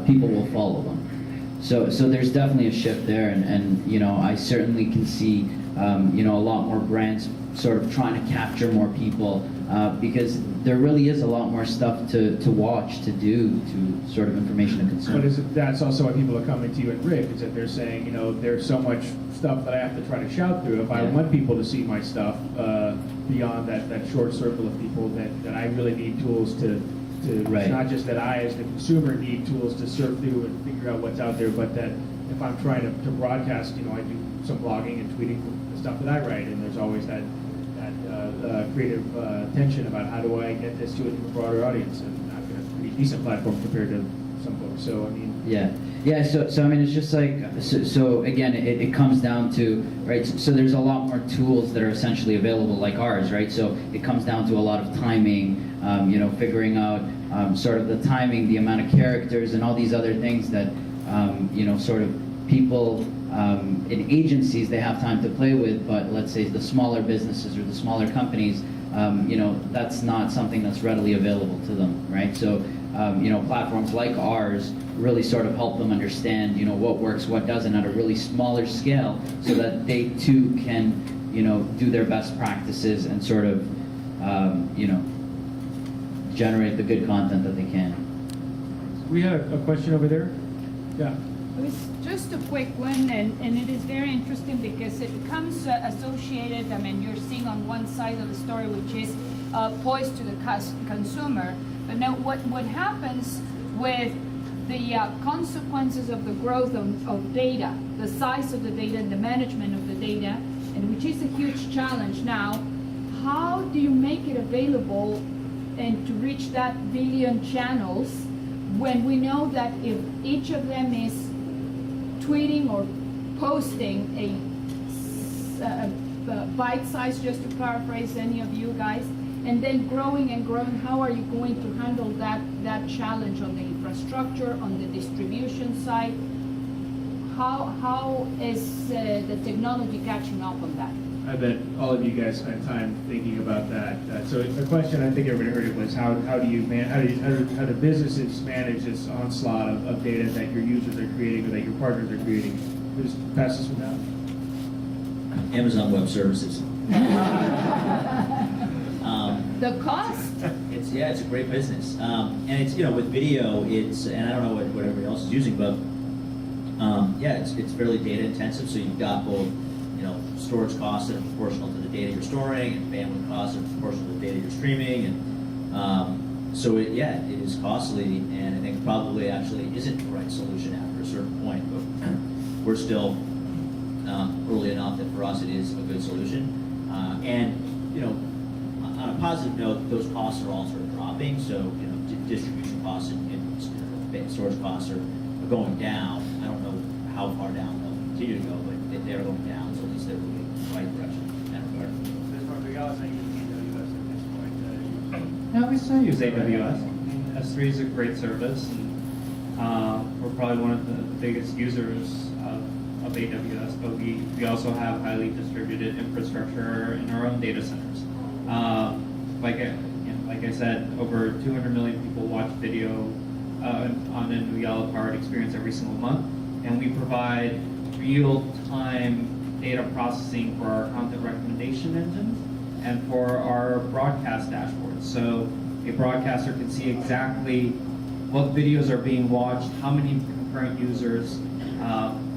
people will follow them. So there's definitely a shift there, and I certainly can see a lot more brands sort of trying to capture more people because there really is a lot more stuff to watch, to do, to sort of information to consume. But that's also why people are coming to you at RIG, is that they're saying, there's so much stuff that I have to try to shout through. If I want people to see my stuff beyond that short circle of people, that I really need tools to Right. It's not just that I, as the consumer, need tools to surf through and figure out what's out there, but that if I'm trying to broadcast, I do some blogging and tweeting the stuff that I write, and there's always that creative tension about how do I get this to a broader audience, and I've got a pretty decent platform compared to some folks. So I mean, yeah. So I mean, it's just like so again, it comes down to right. So there's a lot more tools that are essentially available, like ours, right? So it comes down to a lot of timing, figuring out sort of the timing, the amount of characters, and all these other things that sort of people in agencies they have time to play with, but let's say the smaller businesses or the smaller companies, that's not something that's readily available to them, right? So platforms like ours really sort of help them understand, what works, what doesn't at a really smaller scale, so that they too can, do their best practices and sort of, generate the good content that they can. we had a question over there. Yeah. It's just a quick one, and it is very interesting because it becomes associated, you're seeing on one side of the story, which is poised to the consumer. But now what happens with the consequences of the growth of data, the size of the data and the management of the data, and which is a huge challenge now, how do you make it available and to reach that billion channels when we know that if each of them is tweeting or posting a bite size, just to paraphrase any of you guys, and then growing and growing, how are you going to handle that challenge on the infrastructure, on the distribution side? How is the technology catching up on that? I bet all of you guys spent time thinking about that. So the question I think everybody heard it was how do businesses manage this onslaught of data that your users are creating or that your partners are creating? Who's pass this one down? Amazon Web Services. The cost? It's a great business, and it's with video, and I don't know what everybody else is using, but it's fairly data intensive. So you've got both storage costs that are proportional to the data you're storing, and bandwidth costs that are proportional to the data you're streaming, and so it is costly, and I think probably actually isn't the right solution after a certain point. But we're still early enough that for us it is a good solution, and on a positive note, those costs are all sort of dropping. So distribution costs and storage costs are going down. I don't know how far down they'll continue to go, but they're going down. So at least they're moving in the right direction in that regard. No, we still use AWS. S3 is a great service, and we're probably one of the biggest users of AWS, but we also have highly distributed infrastructure in our own data centers. Like I said, over 200 million people watch video on a New Yellow Card experience every single month, and we provide real-time data processing for our content recommendation engines and for our broadcast dashboards. So a broadcaster can see exactly what videos are being watched, how many concurrent users,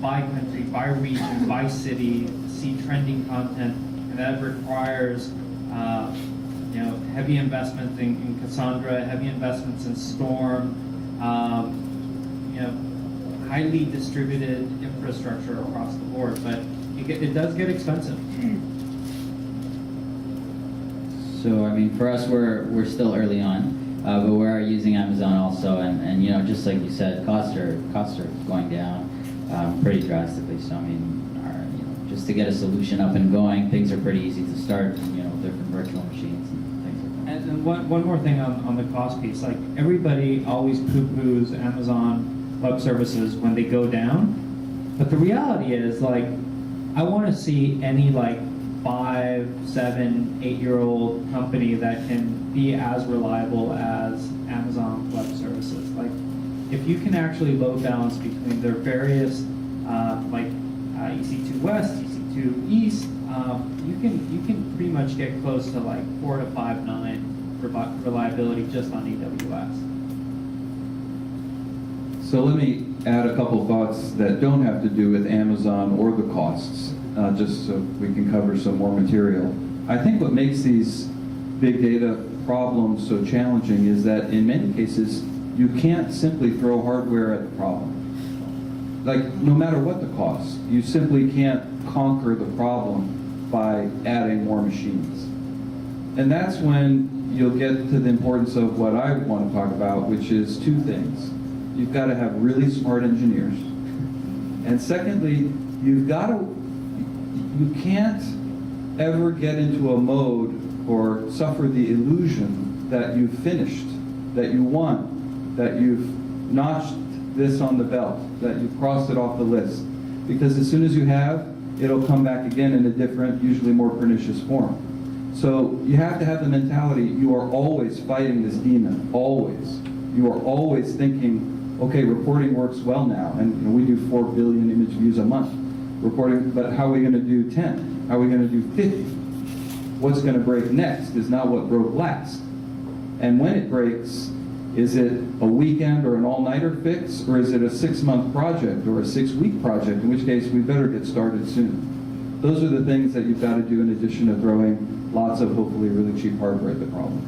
by country, by region, by city, see trending content, and that requires heavy investments in Cassandra, heavy investments in Storm, highly distributed infrastructure across the board, but it does get expensive. So I mean, for us, we're still early on, but we are using Amazon also, and just like you said, costs are going down pretty drastically. So I mean, just to get a solution up and going, things are pretty easy to start. Different virtual machines and things like that. And one more thing on the cost piece, like everybody always poo-poos Amazon Web Services when they go down, but the reality is, like, I want to see any 5, 7, 8-year-old company that can be as reliable as Amazon Web Services. Like, if you can actually load balance between their various EC2 West, EC2 East, you can pretty much get close to 4 to 5 9 reliability just on AWS. So let me add a couple thoughts that don't have to do with Amazon or the costs, just so we can cover some more material. I think what makes these big data problems so challenging is that in many cases, you can't simply throw hardware at the problem. No matter what the cost, you simply can't conquer the problem by adding more machines. And that's when you'll get to the importance of what I want to talk about, which is two things. You've got to have really smart engineers. And secondly, you can't ever get into a mode or suffer the illusion that you've finished, that you won, that you've notched this on the belt, that you've crossed it off the list. Because as soon as you have, it'll come back again in a different, usually more pernicious form. So you have to have the mentality, you are always fighting this demon, always. You are always thinking, okay, reporting works well now, and we do 4 billion image views a month. Reporting, but how are we going to do 10? How are we going to do 50? What's going to break next is not what broke last. And when it breaks, is it a weekend or an all-nighter fix, or is it a 6-month project or a 6-week project, in which case we better get started soon. Those are the things that you've got to do in addition to throwing lots of hopefully really cheap hardware at the problem.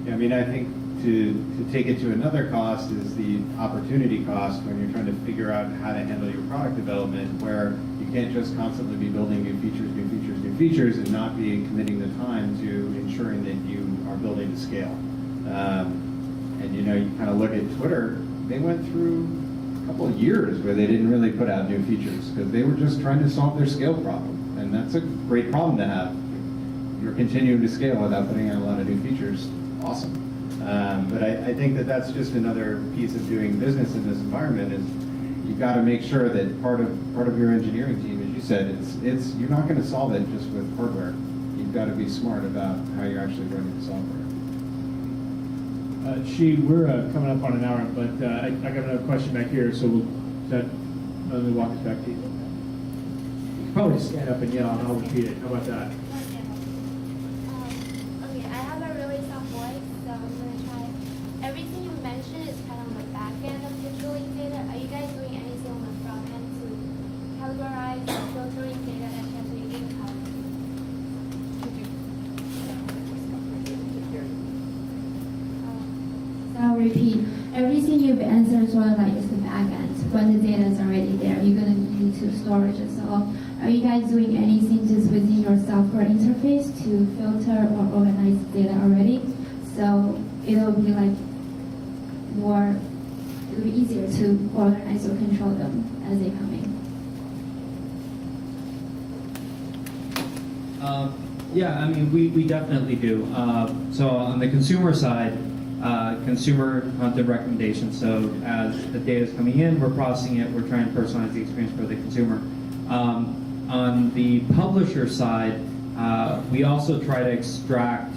Yeah, I mean, I think to take it to another cost is the opportunity cost when you're trying to figure out how to handle your product development, where you can't just constantly be building new features, features and not be committing the time to ensuring that you are building to scale. And you know, you kind of look at Twitter, they went through a couple of years where they didn't really put out new features because they were just trying to solve their scale problem. And that's a great problem to have. You're continuing to scale without putting out a lot of new features. Awesome. But I think that that's just another piece of doing business in this environment is you've got to make sure that part of your engineering team, as you said, it's you're not going to solve it just with hardware. You've got to be smart about how you're actually running the software. We're coming up on an hour, but I got another question back here, so let me walk us back to you. You can probably just stand up and yell, and I'll repeat it. How about that? Okay, I have a really soft voice, so I'm going to try. Everything you mentioned is kind of on the back end of digitally data. Are you guys doing anything on the front end to categorize and filtering data that can be income? I'll repeat. Everything you've answered sort of like is the back end. When the data is already there, you're going to need to storage it. So are you guys doing anything just within your software interface to filter or organize data already? So it'll be like it'll be easier to organize or control them as they come in. Yeah, I mean, we definitely do. So on the consumer side, consumer content recommendations. So as the data is coming in, we're processing it, we're trying to personalize the experience for the consumer. On the publisher side, we also try to extract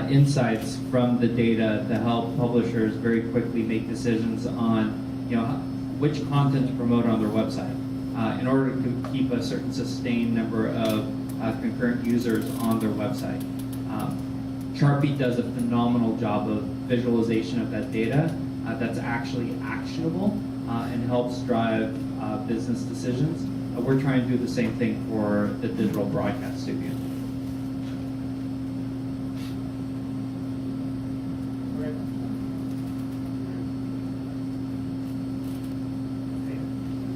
insights from the data to help publishers very quickly make decisions on, which content to promote on their website in order to keep a certain sustained number of concurrent users on their website. Chartbeat does a phenomenal job of visualization of that data that's actually actionable and helps drive business decisions. We're trying to do the same thing for the Digital Broadcast Studio.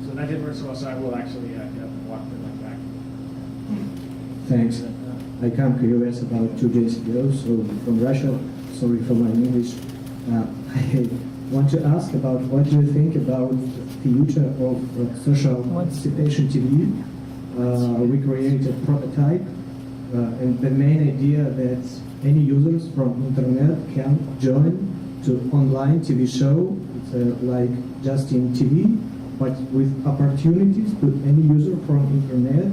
So that didn't work so well, so I will actually get up and walk the mic back. Thanks. I come to US about 2 days ago, so from Russia. Sorry for my English. I want to ask about what do you think about the future of social participation TV. We created a prototype, and the main idea that any users from internet can join to online TV show. It's like Justin TV, but with opportunities to any user from internet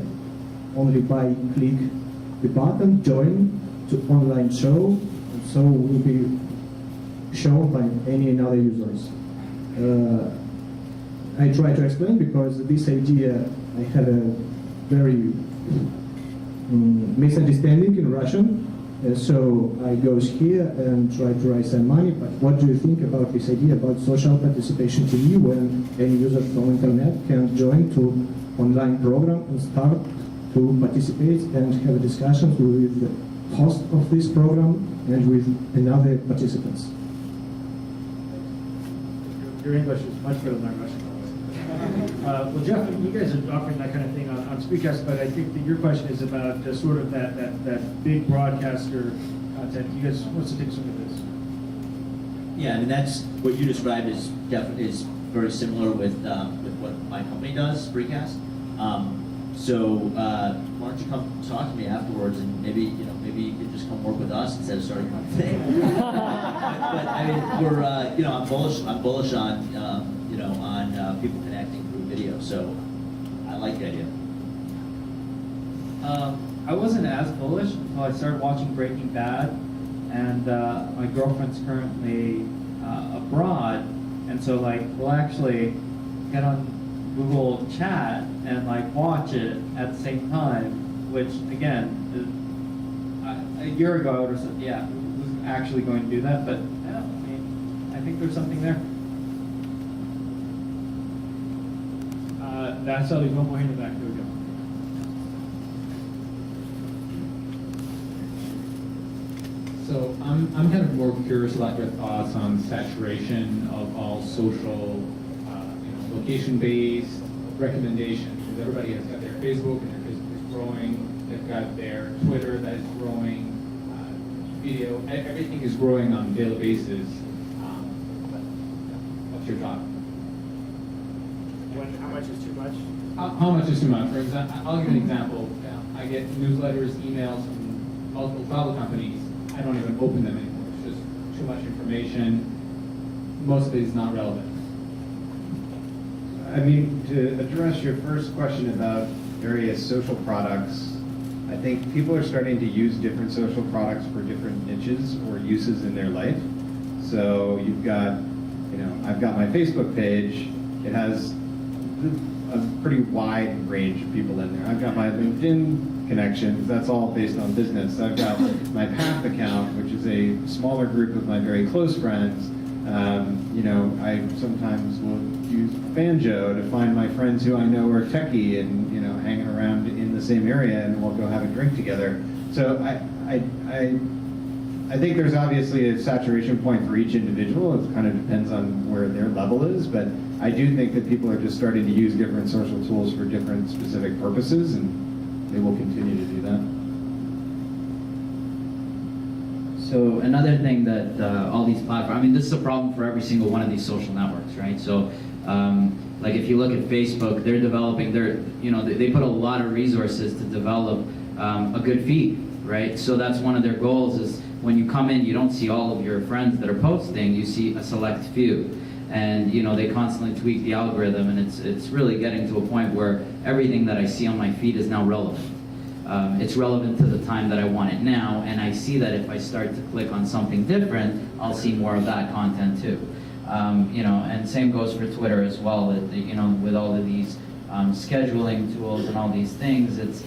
only by click the button join to online show, so will be shown by any other users. I try to explain because this idea I had a very misunderstanding in Russian, so I goes here and try to raise some money. But what do you think about this idea about social participation TV when any user from internet can join to online program and start to participate and have discussions with the host of this program and with another participants? Your English is much better than my Russian. Well, Jeff, you guys are offering that kind of thing on Spreecast, but I think that your question is about sort of that big broadcaster content. You guys, what's the take some of this? Yeah, I mean, that's what you described is definitely is very similar with what my company does, Spreecast. So why don't you come talk to me afterwards, and maybe you could just come work with us instead of starting your own thing. But I mean, we're I'm bullish on on people connecting through video. So I like the idea. I wasn't as bullish until I started watching Breaking Bad, and my girlfriend's currently abroad, and so we'll actually get on Google Chat and watch it at the same time, which again, a year ago I would have said, yeah, who's actually going to do that? But yeah, I mean, I think there's something there. That's all. There's one more hand in the back. Here we go. So I'm kind of more curious about your thoughts on saturation of all social, location-based recommendations. Because everybody has got their Facebook, and their Facebook is growing. they've got their Twitter that is growing, video, everything is growing on a daily basis. What's your thought? How much is too much? How much is too much? For example, I'll give you an example. I get newsletters, emails from multiple travel companies. I don't even open them anymore. It's just too much information. Most of it is not relevant. I mean, to address your first question about various social products, I think people are starting to use different social products for different niches or uses in their life. So you've got, I've got my Facebook page. It has a pretty wide range of people in there. I've got my LinkedIn connections. That's all based on business. I've got my Path account, which is a smaller group of my very close friends. I sometimes will use Banjo to find my friends who I know are techie and, hanging around in the same area, and we'll go have a drink together. So I think there's obviously a saturation point for each individual. It kind of depends on where their level is, but I do think that people are just starting to use different social tools for different specific purposes, and they will continue to do that. So another thing that all these platforms, this is a problem for every single one of these social networks, right? So like if you look at Facebook, they're developing, they put a lot of resources to develop a good feed, right? So that's one of their goals is when you come in, you don't see all of your friends that are posting, you see a select few. And they constantly tweak the algorithm, and it's really getting to a point where everything that I see on my feed is now relevant. It's relevant to the time that I want it now, and I see that if I start to click on something different, I'll see more of that content too. And same goes for Twitter as well. With all of these scheduling tools and all these things, it's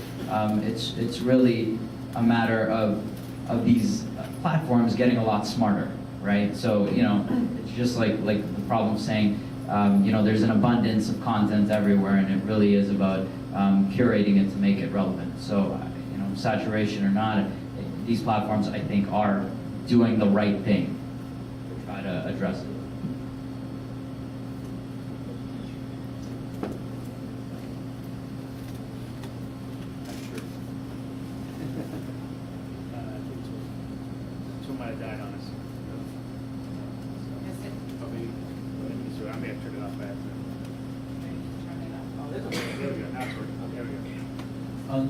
really a matter of these platforms getting a lot smarter, right? So it's just like the problem saying, there's an abundance of content everywhere, and it really is about curating it to make it relevant. So, saturation or not, these platforms, I think, are doing the right thing to try to address it. Two might have died on us. I may have turned it off by accident. There we go. Now it's working. There we go.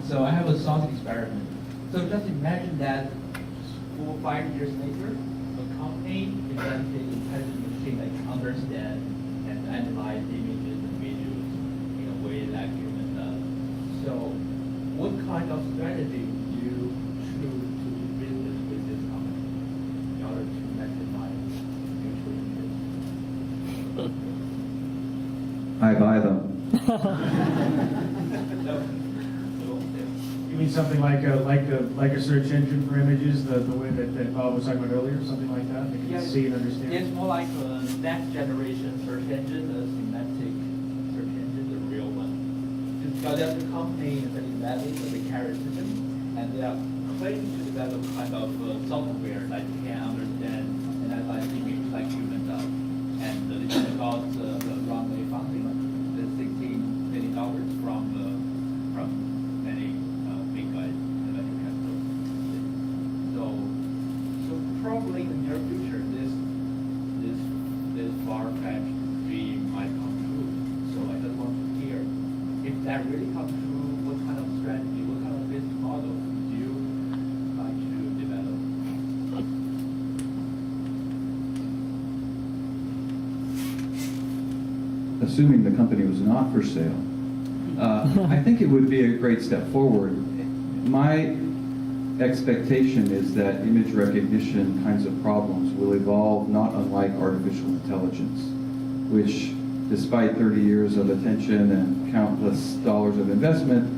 So I have a thought experiment. So just imagine that 4 or 5 years later, a company invented an intelligent machine that can understand and analyze images and videos in a way that human does. So what kind of strategy do you choose to do business with this company in order to maximize mutual interest? I buy them. You mean something like a search engine for images, the way that Bob was talking about earlier, something like that? They can see and understand? It's more like a next generation search engine, a semantic search engine, the real one. Because there's a company that is established the carrier system, and they are claiming to develop kind of software that can understand and analyze images like human does. And they just got the runway funding, the $16 million from many big guys in the venture capital. So probably in the near future, this far-fetched dream might come true. So I just want to hear, if that really comes true, what kind of strategy, what kind of business model do you like to develop? Assuming the company was not for sale, I think it would be a great step forward. My expectation is that image recognition kinds of problems will evolve not unlike artificial intelligence, which, despite 30 years of attention and countless dollars of investment,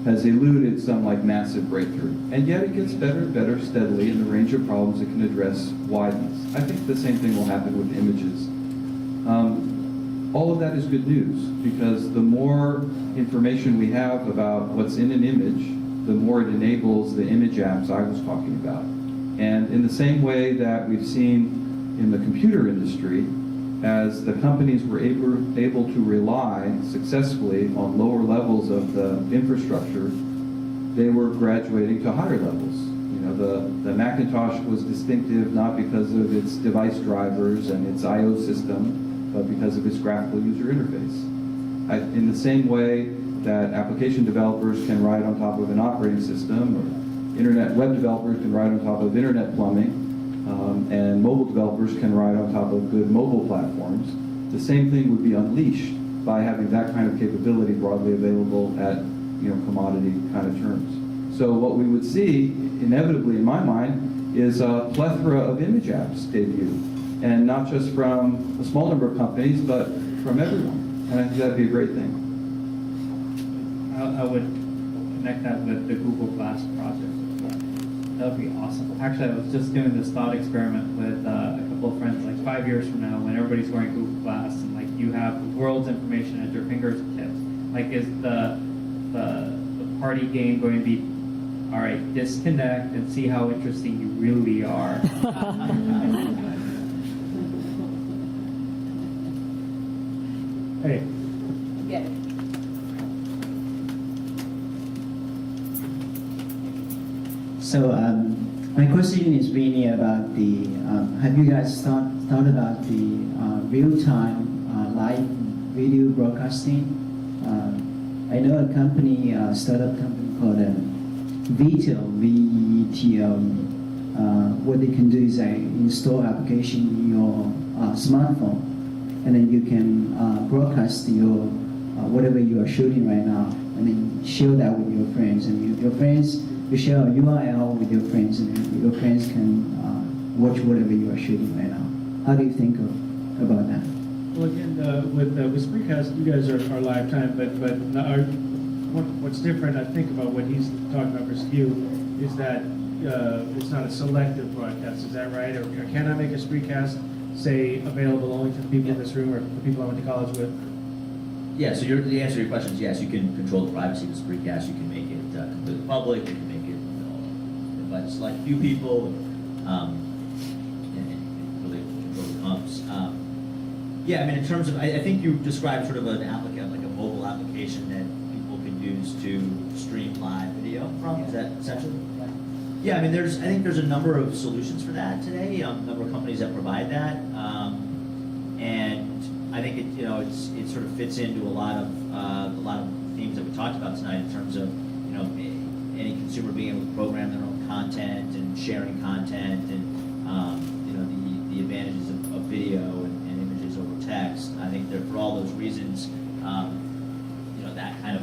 has eluded some massive breakthrough. And yet it gets better and better steadily, and the range of problems it can address widens. I think the same thing will happen with images. All of that is good news, because the more information we have about what's in an image, the more it enables the image apps I was talking about. And in the same way that we've seen in the computer industry, as the companies were able to rely successfully on lower levels of the infrastructure, they were graduating to higher levels. You know, the Macintosh was distinctive not because of its device drivers and its I/O system, but because of its graphical user interface. In the same way that application developers can ride on top of an operating system, or internet web developers can ride on top of internet plumbing, and mobile developers can ride on top of good mobile platforms, the same thing would be unleashed by having that kind of capability broadly available at commodity kind of terms. So what we would see, inevitably in my mind, is a plethora of image apps debut, and not just from a small number of companies, but from everyone. And I think that'd be a great thing. I would connect that with the Google Glass project. That would be awesome. Actually, I was just doing this thought experiment with a couple of friends, like 5 years from now, when everybody's wearing Google Glass and like you have the world's information at your fingertips. Like, is the party game going to be, all right, disconnect and see how interesting you really are? Hey. Yeah. So my question is really about the, have you guys thought about the real-time live video broadcasting? I know a company, startup company called Veto, V-E-T-O. What they can do is install application in your smartphone, and then you can broadcast your whatever you are shooting right now, and then share that with your friends, and your friends. You share a URL with your friends, and your friends can watch whatever you are shooting right now. How do you think about that? Well, again, with Spreecast, you guys are live time, but what's different, I think, about what he's talking about versus you, is that it's not a selective broadcast. Is that right? Or can I make a Spreecast, say, available only to the people in this room or the people I went to college with? Yeah, so the answer to your question is yes, you can control the privacy of the Spreecast. You can make it completely public. You can make it invite a select few people, and really control the comps. Yeah, I mean, in terms of, I think you described sort of an applicant, like a mobile application that people can use to stream live video from. Is that essentially? Yeah, I mean, I think there's a number of solutions for that today. A number of companies that provide that, and I think it sort of fits into a lot of themes that we talked about tonight in terms of any consumer being able to program their own content and sharing content, and the advantages of video and images over text. I think that for all those reasons, that kind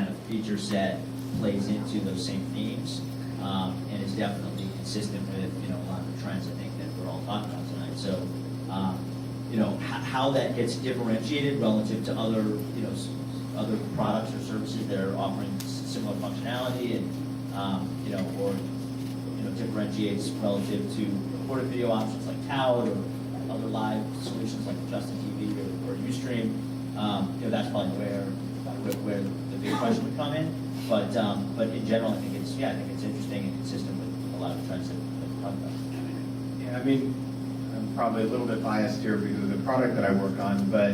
of feature set plays into those same themes, and is definitely consistent with a lot of the trends I think that we're all talking about tonight. So how that gets differentiated relative to other other products or services that are offering similar functionality, and or differentiates relative to recorded video options like Tout or other live solutions like Justin TV or Ustream. That's probably where the big question would come in. But in general, I think it's interesting and consistent with a lot of the trends that we're talking about. Yeah, I mean, I'm probably a little bit biased here because of the product that I work on, but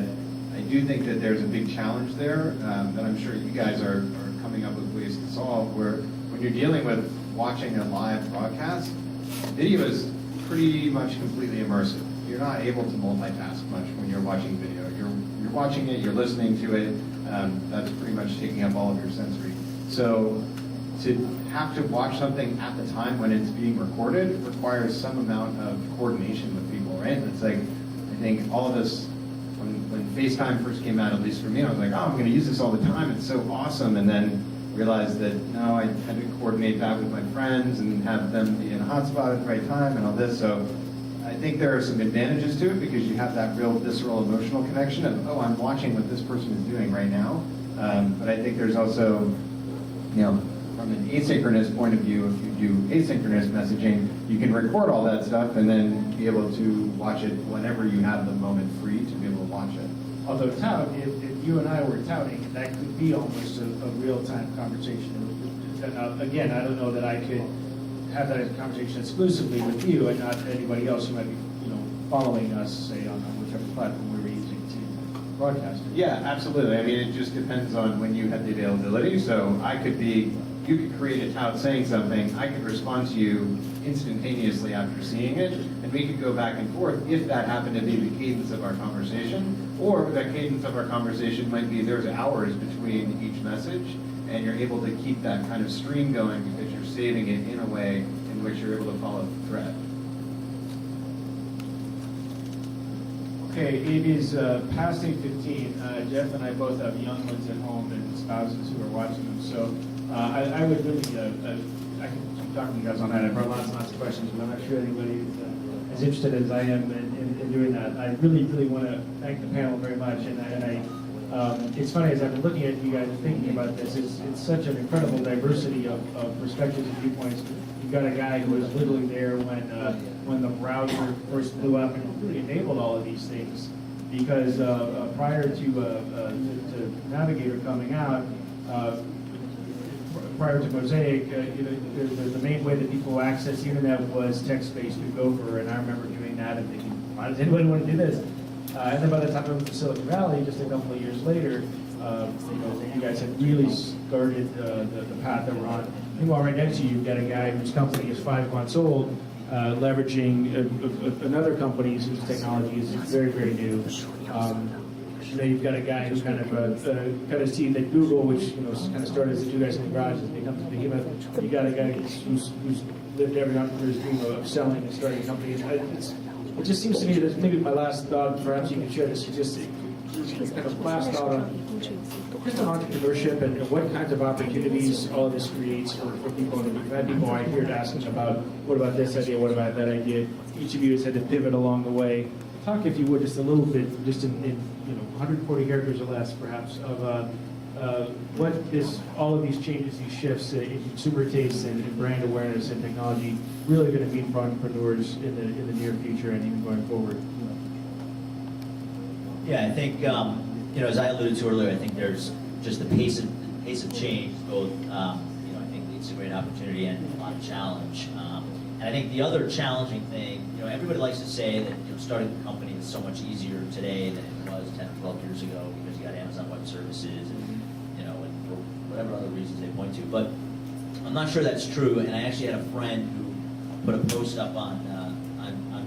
I do think that there's a big challenge there that I'm sure you guys are coming up with ways to solve, where when you're dealing with watching a live broadcast, video is pretty much completely immersive. You're not able to multitask much when you're watching video. You're watching it, you're listening to it, that's pretty much taking up all of your sensory. So to have to watch something at the time when it's being recorded requires some amount of coordination with people, right? It's like, I think all of us, when FaceTime first came out, at least for me, I was like, oh, I'm going to use this all the time. It's so awesome. And then realized that, no, I had to coordinate that with my friends and have them be in a hotspot at the right time and all this. So I think there are some advantages to it because you have that real visceral emotional connection of, oh, I'm watching what this person is doing right now. But I think there's also, from an asynchronous point of view, if you do asynchronous messaging, you can record all that stuff and then be able to watch it whenever you have the moment free to be able to watch it. Although if you and I were touting, that could be almost a real-time conversation. Again, I don't know that I could have that conversation exclusively with you and not anybody else who might be, following us, say, on whichever platform we were using to broadcast it. Yeah, absolutely. I mean, it just depends on when you have the availability. So I could be you could create a tout saying something, I could respond to you instantaneously after seeing it, and we could go back and forth if that happened to be the cadence of our conversation, or that cadence of our conversation might be there's hours between each message, and you're able to keep that kind of stream going because you're saving it in a way in which you're able to follow the thread. Okay, it is past 8:15. Jeff and I both have young ones at home and spouses who are watching them, so I would really, I can keep talking to you guys on that. I've heard lots and lots of questions, but I'm not sure anybody is as interested as I am in doing that. I really, really want to thank the panel very much, and it's funny, as I've been looking at you guys and thinking about this, it's such an incredible diversity of perspectives and viewpoints. You've got a guy who was literally there when the browser first blew up and really enabled all of these things, because prior to Navigator coming out, prior to Mosaic, the main way that people access the internet was text-based through Gopher, and I remember doing that and thinking, why does anybody want to do this? And then by the time I moved to Silicon Valley, just a couple of years later, you guys had really started the path that we're on. Meanwhile, right next to you, you've got a guy whose company is 5 months old, leveraging another company's whose technology is very, very new. You've got a guy who kind of seen that Google, which kind of started as the two guys in the garage, has become the behemoth. You got a guy who's lived every entrepreneur's dream of selling and starting a company. It just seems to me that maybe my last thought, perhaps you can share this, just kind of last thought on just on entrepreneurship and what kinds of opportunities all of this creates for people. And we've had people I hear asking about, what about this idea, what about that idea? Each of you has had to pivot along the way. Talk, if you would, just a little bit, just in 140 characters or less, perhaps, of what all of these changes, these shifts in consumer tastes and brand awareness and technology really going to mean for entrepreneurs in the near future and even going forward. Yeah, I think as I alluded to earlier, I think there's just the pace of change. Both I think it's a great opportunity and a lot of challenge. And I think the other challenging thing, everybody likes to say that starting a company is so much easier today than it was 10 or 12 years ago because you got Amazon Web Services and and for whatever other reasons they point to. But I'm not sure that's true. And I actually had a friend who put a post up on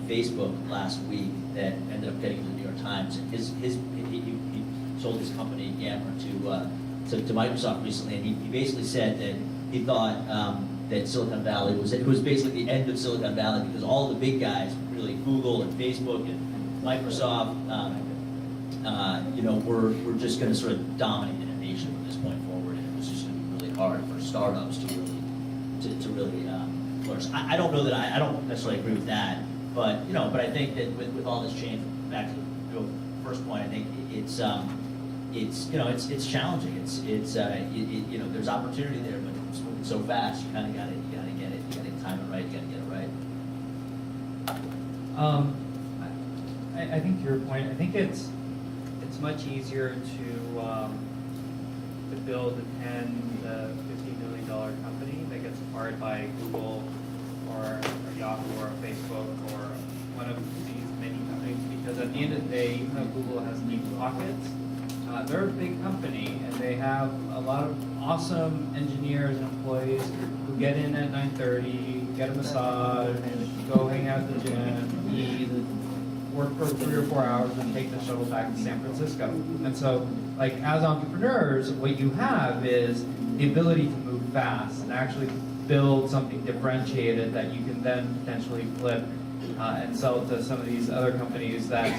Facebook last week that ended up getting to the New York Times. And he sold his company Yammer to Microsoft recently, and he basically said that he thought that Silicon Valley was basically the end of Silicon Valley because all the big guys, really Google and Facebook and Microsoft, we're just going to sort of dominate innovation from this point forward, and it was just going to be really hard for startups to really flourish. I don't know that I don't necessarily agree with that, but I think that with all this change, back to the first point, I think it's challenging. There's opportunity there, but it's moving so fast. You kind of got to get it. You got to time it right. You got to get it right. I think to your point, I think it's much easier to build a $10 to $15 million company that gets acquired by Google or Yahoo or Facebook or one of these many companies, because at the end of the day, even though Google has deep pockets, they're a big company and they have a lot of awesome engineers and employees who get in at 9:30, get a massage, go hang out at the gym, eat, work for 3 or 4 hours, and take the shuttle back to San Francisco. And so, as entrepreneurs, what you have is the ability to move fast and actually build something differentiated that you can then potentially flip and sell to some of these other companies that,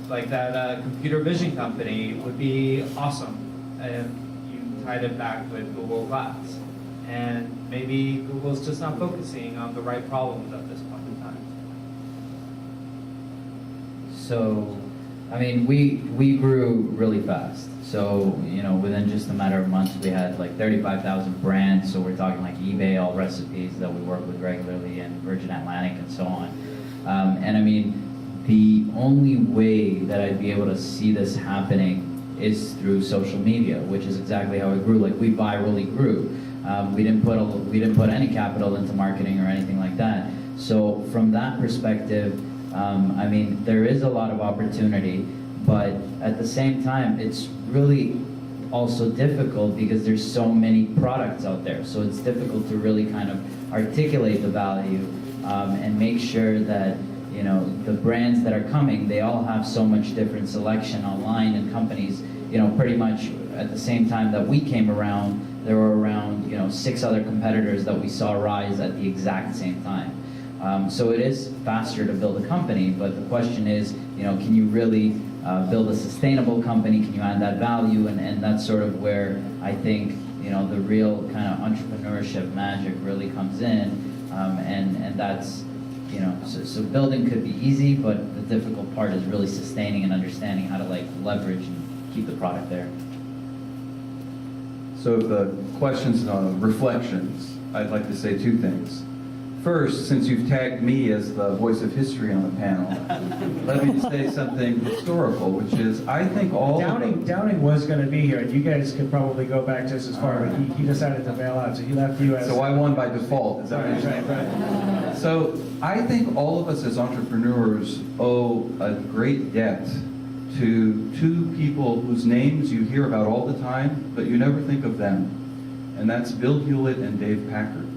like that computer vision company would be awesome if you tied it back with Google Glass. And maybe Google's just not focusing on the right problems at this point in time. So, we grew really fast. So, within just a matter of months, we had 35,000 brands. So we're talking eBay, All Recipes that we work with regularly, and Virgin Atlantic and so on. The only way that I'd be able to see this happening is through social media, which is exactly how it grew. We virally grew. We didn't put any capital into marketing or anything like that. So from that perspective, there is a lot of opportunity, but at the same time, it's really also difficult because there's so many products out there. So it's difficult to really kind of articulate the value and make sure that, you know, the brands that are coming, they all have so much different selection online, and companies, you know, pretty much at the same time that we came around, there were around, you know, 6 other competitors that we saw rise at the exact same time. So it is faster to build a company, but the question is, you know, can you really build a sustainable company? Can you add that value? And that's sort of where I think, you know, the real kind of entrepreneurship magic really comes in. And that's, you know, so building could be easy, but the difficult part is really sustaining and understanding how to like leverage and keep the product there. So the questions on reflections, I'd like to say 2 things. First, since you've tagged me as the voice of history on the panel, let me say something historical, which is I think all Downing was going to be here, and you guys could probably go back just as far, but he decided to bail out, so he left you as... So I won by default, is that what you're saying? Right. So I think all of us as entrepreneurs owe a great debt to 2 people whose names you hear about all the time, but you never think of them. And that's Bill Hewlett and Dave Packard.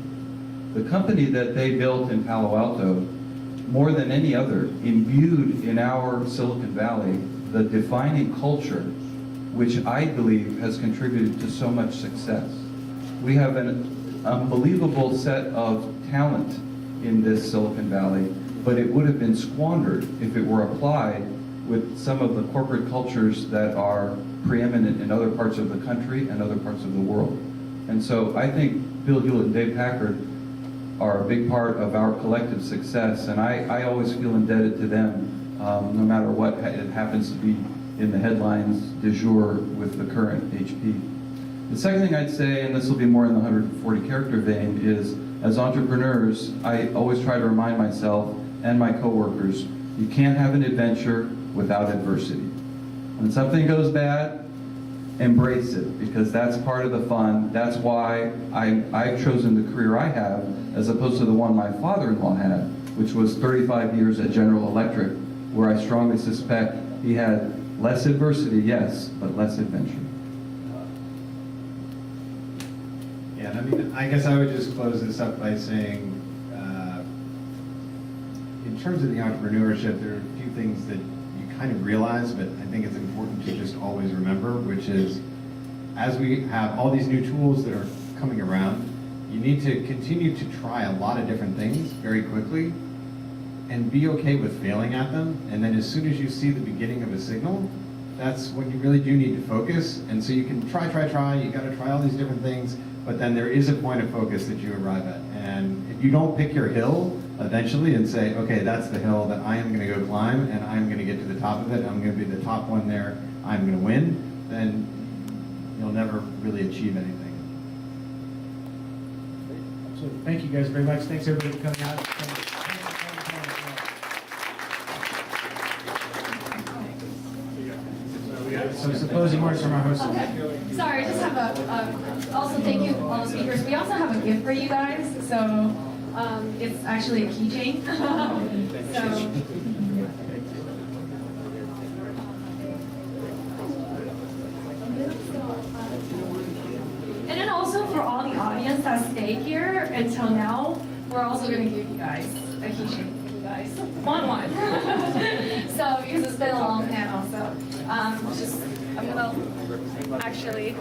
The company that they built in Palo Alto, more than any other, imbued in our Silicon Valley the defining culture, which I believe has contributed to so much success. We have an unbelievable set of talent in this Silicon Valley, but it would have been squandered if it were applied with some of the corporate cultures that are preeminent in other parts of the country and other parts of the world. And so I think Bill Hewlett and Dave Packard are a big part of our collective success, and I always feel indebted to them, no matter what it happens to be in the headlines du jour with the current HP. The second thing I'd say, and this will be more in the 140 character vein, is as entrepreneurs, I always try to remind myself and my coworkers, you can't have an adventure without adversity. When something goes bad, embrace it, because that's part of the fun. That's why I've chosen the career I have as opposed to the one my father-in-law had, which was 35 years at General Electric, where I strongly suspect he had less adversity, yes, but less adventure. Yeah, I mean, I guess I would just close this up by saying, in terms of the entrepreneurship, there are a few things that you kind of realize, but I think it's important to just always remember, which is, as we have all these new tools that are coming around, you need to continue to try a lot of different things very quickly and be okay with failing at them. And then as soon as you see the beginning of a signal, that's when you really do need to focus. And so you can try, you gotta try all these different things, but then there is a point of focus that you arrive at. And if you don't pick your hill eventually and say, okay, that's the hill that I am gonna go climb and I'm gonna get to the top of it, I'm gonna be the top one there, I'm gonna win, then you'll never really achieve anything. So thank you guys very much. Thanks everybody for coming out. Some symposium words from our host. Okay. Sorry, I just have also thank you all the speakers. We also have a gift for you guys. So it's actually a keychain. And then also for all the audience that stayed here until now, we're also going to give you guys a keychain. Guys, one. So because it's been a long panel, so I'm gonna actually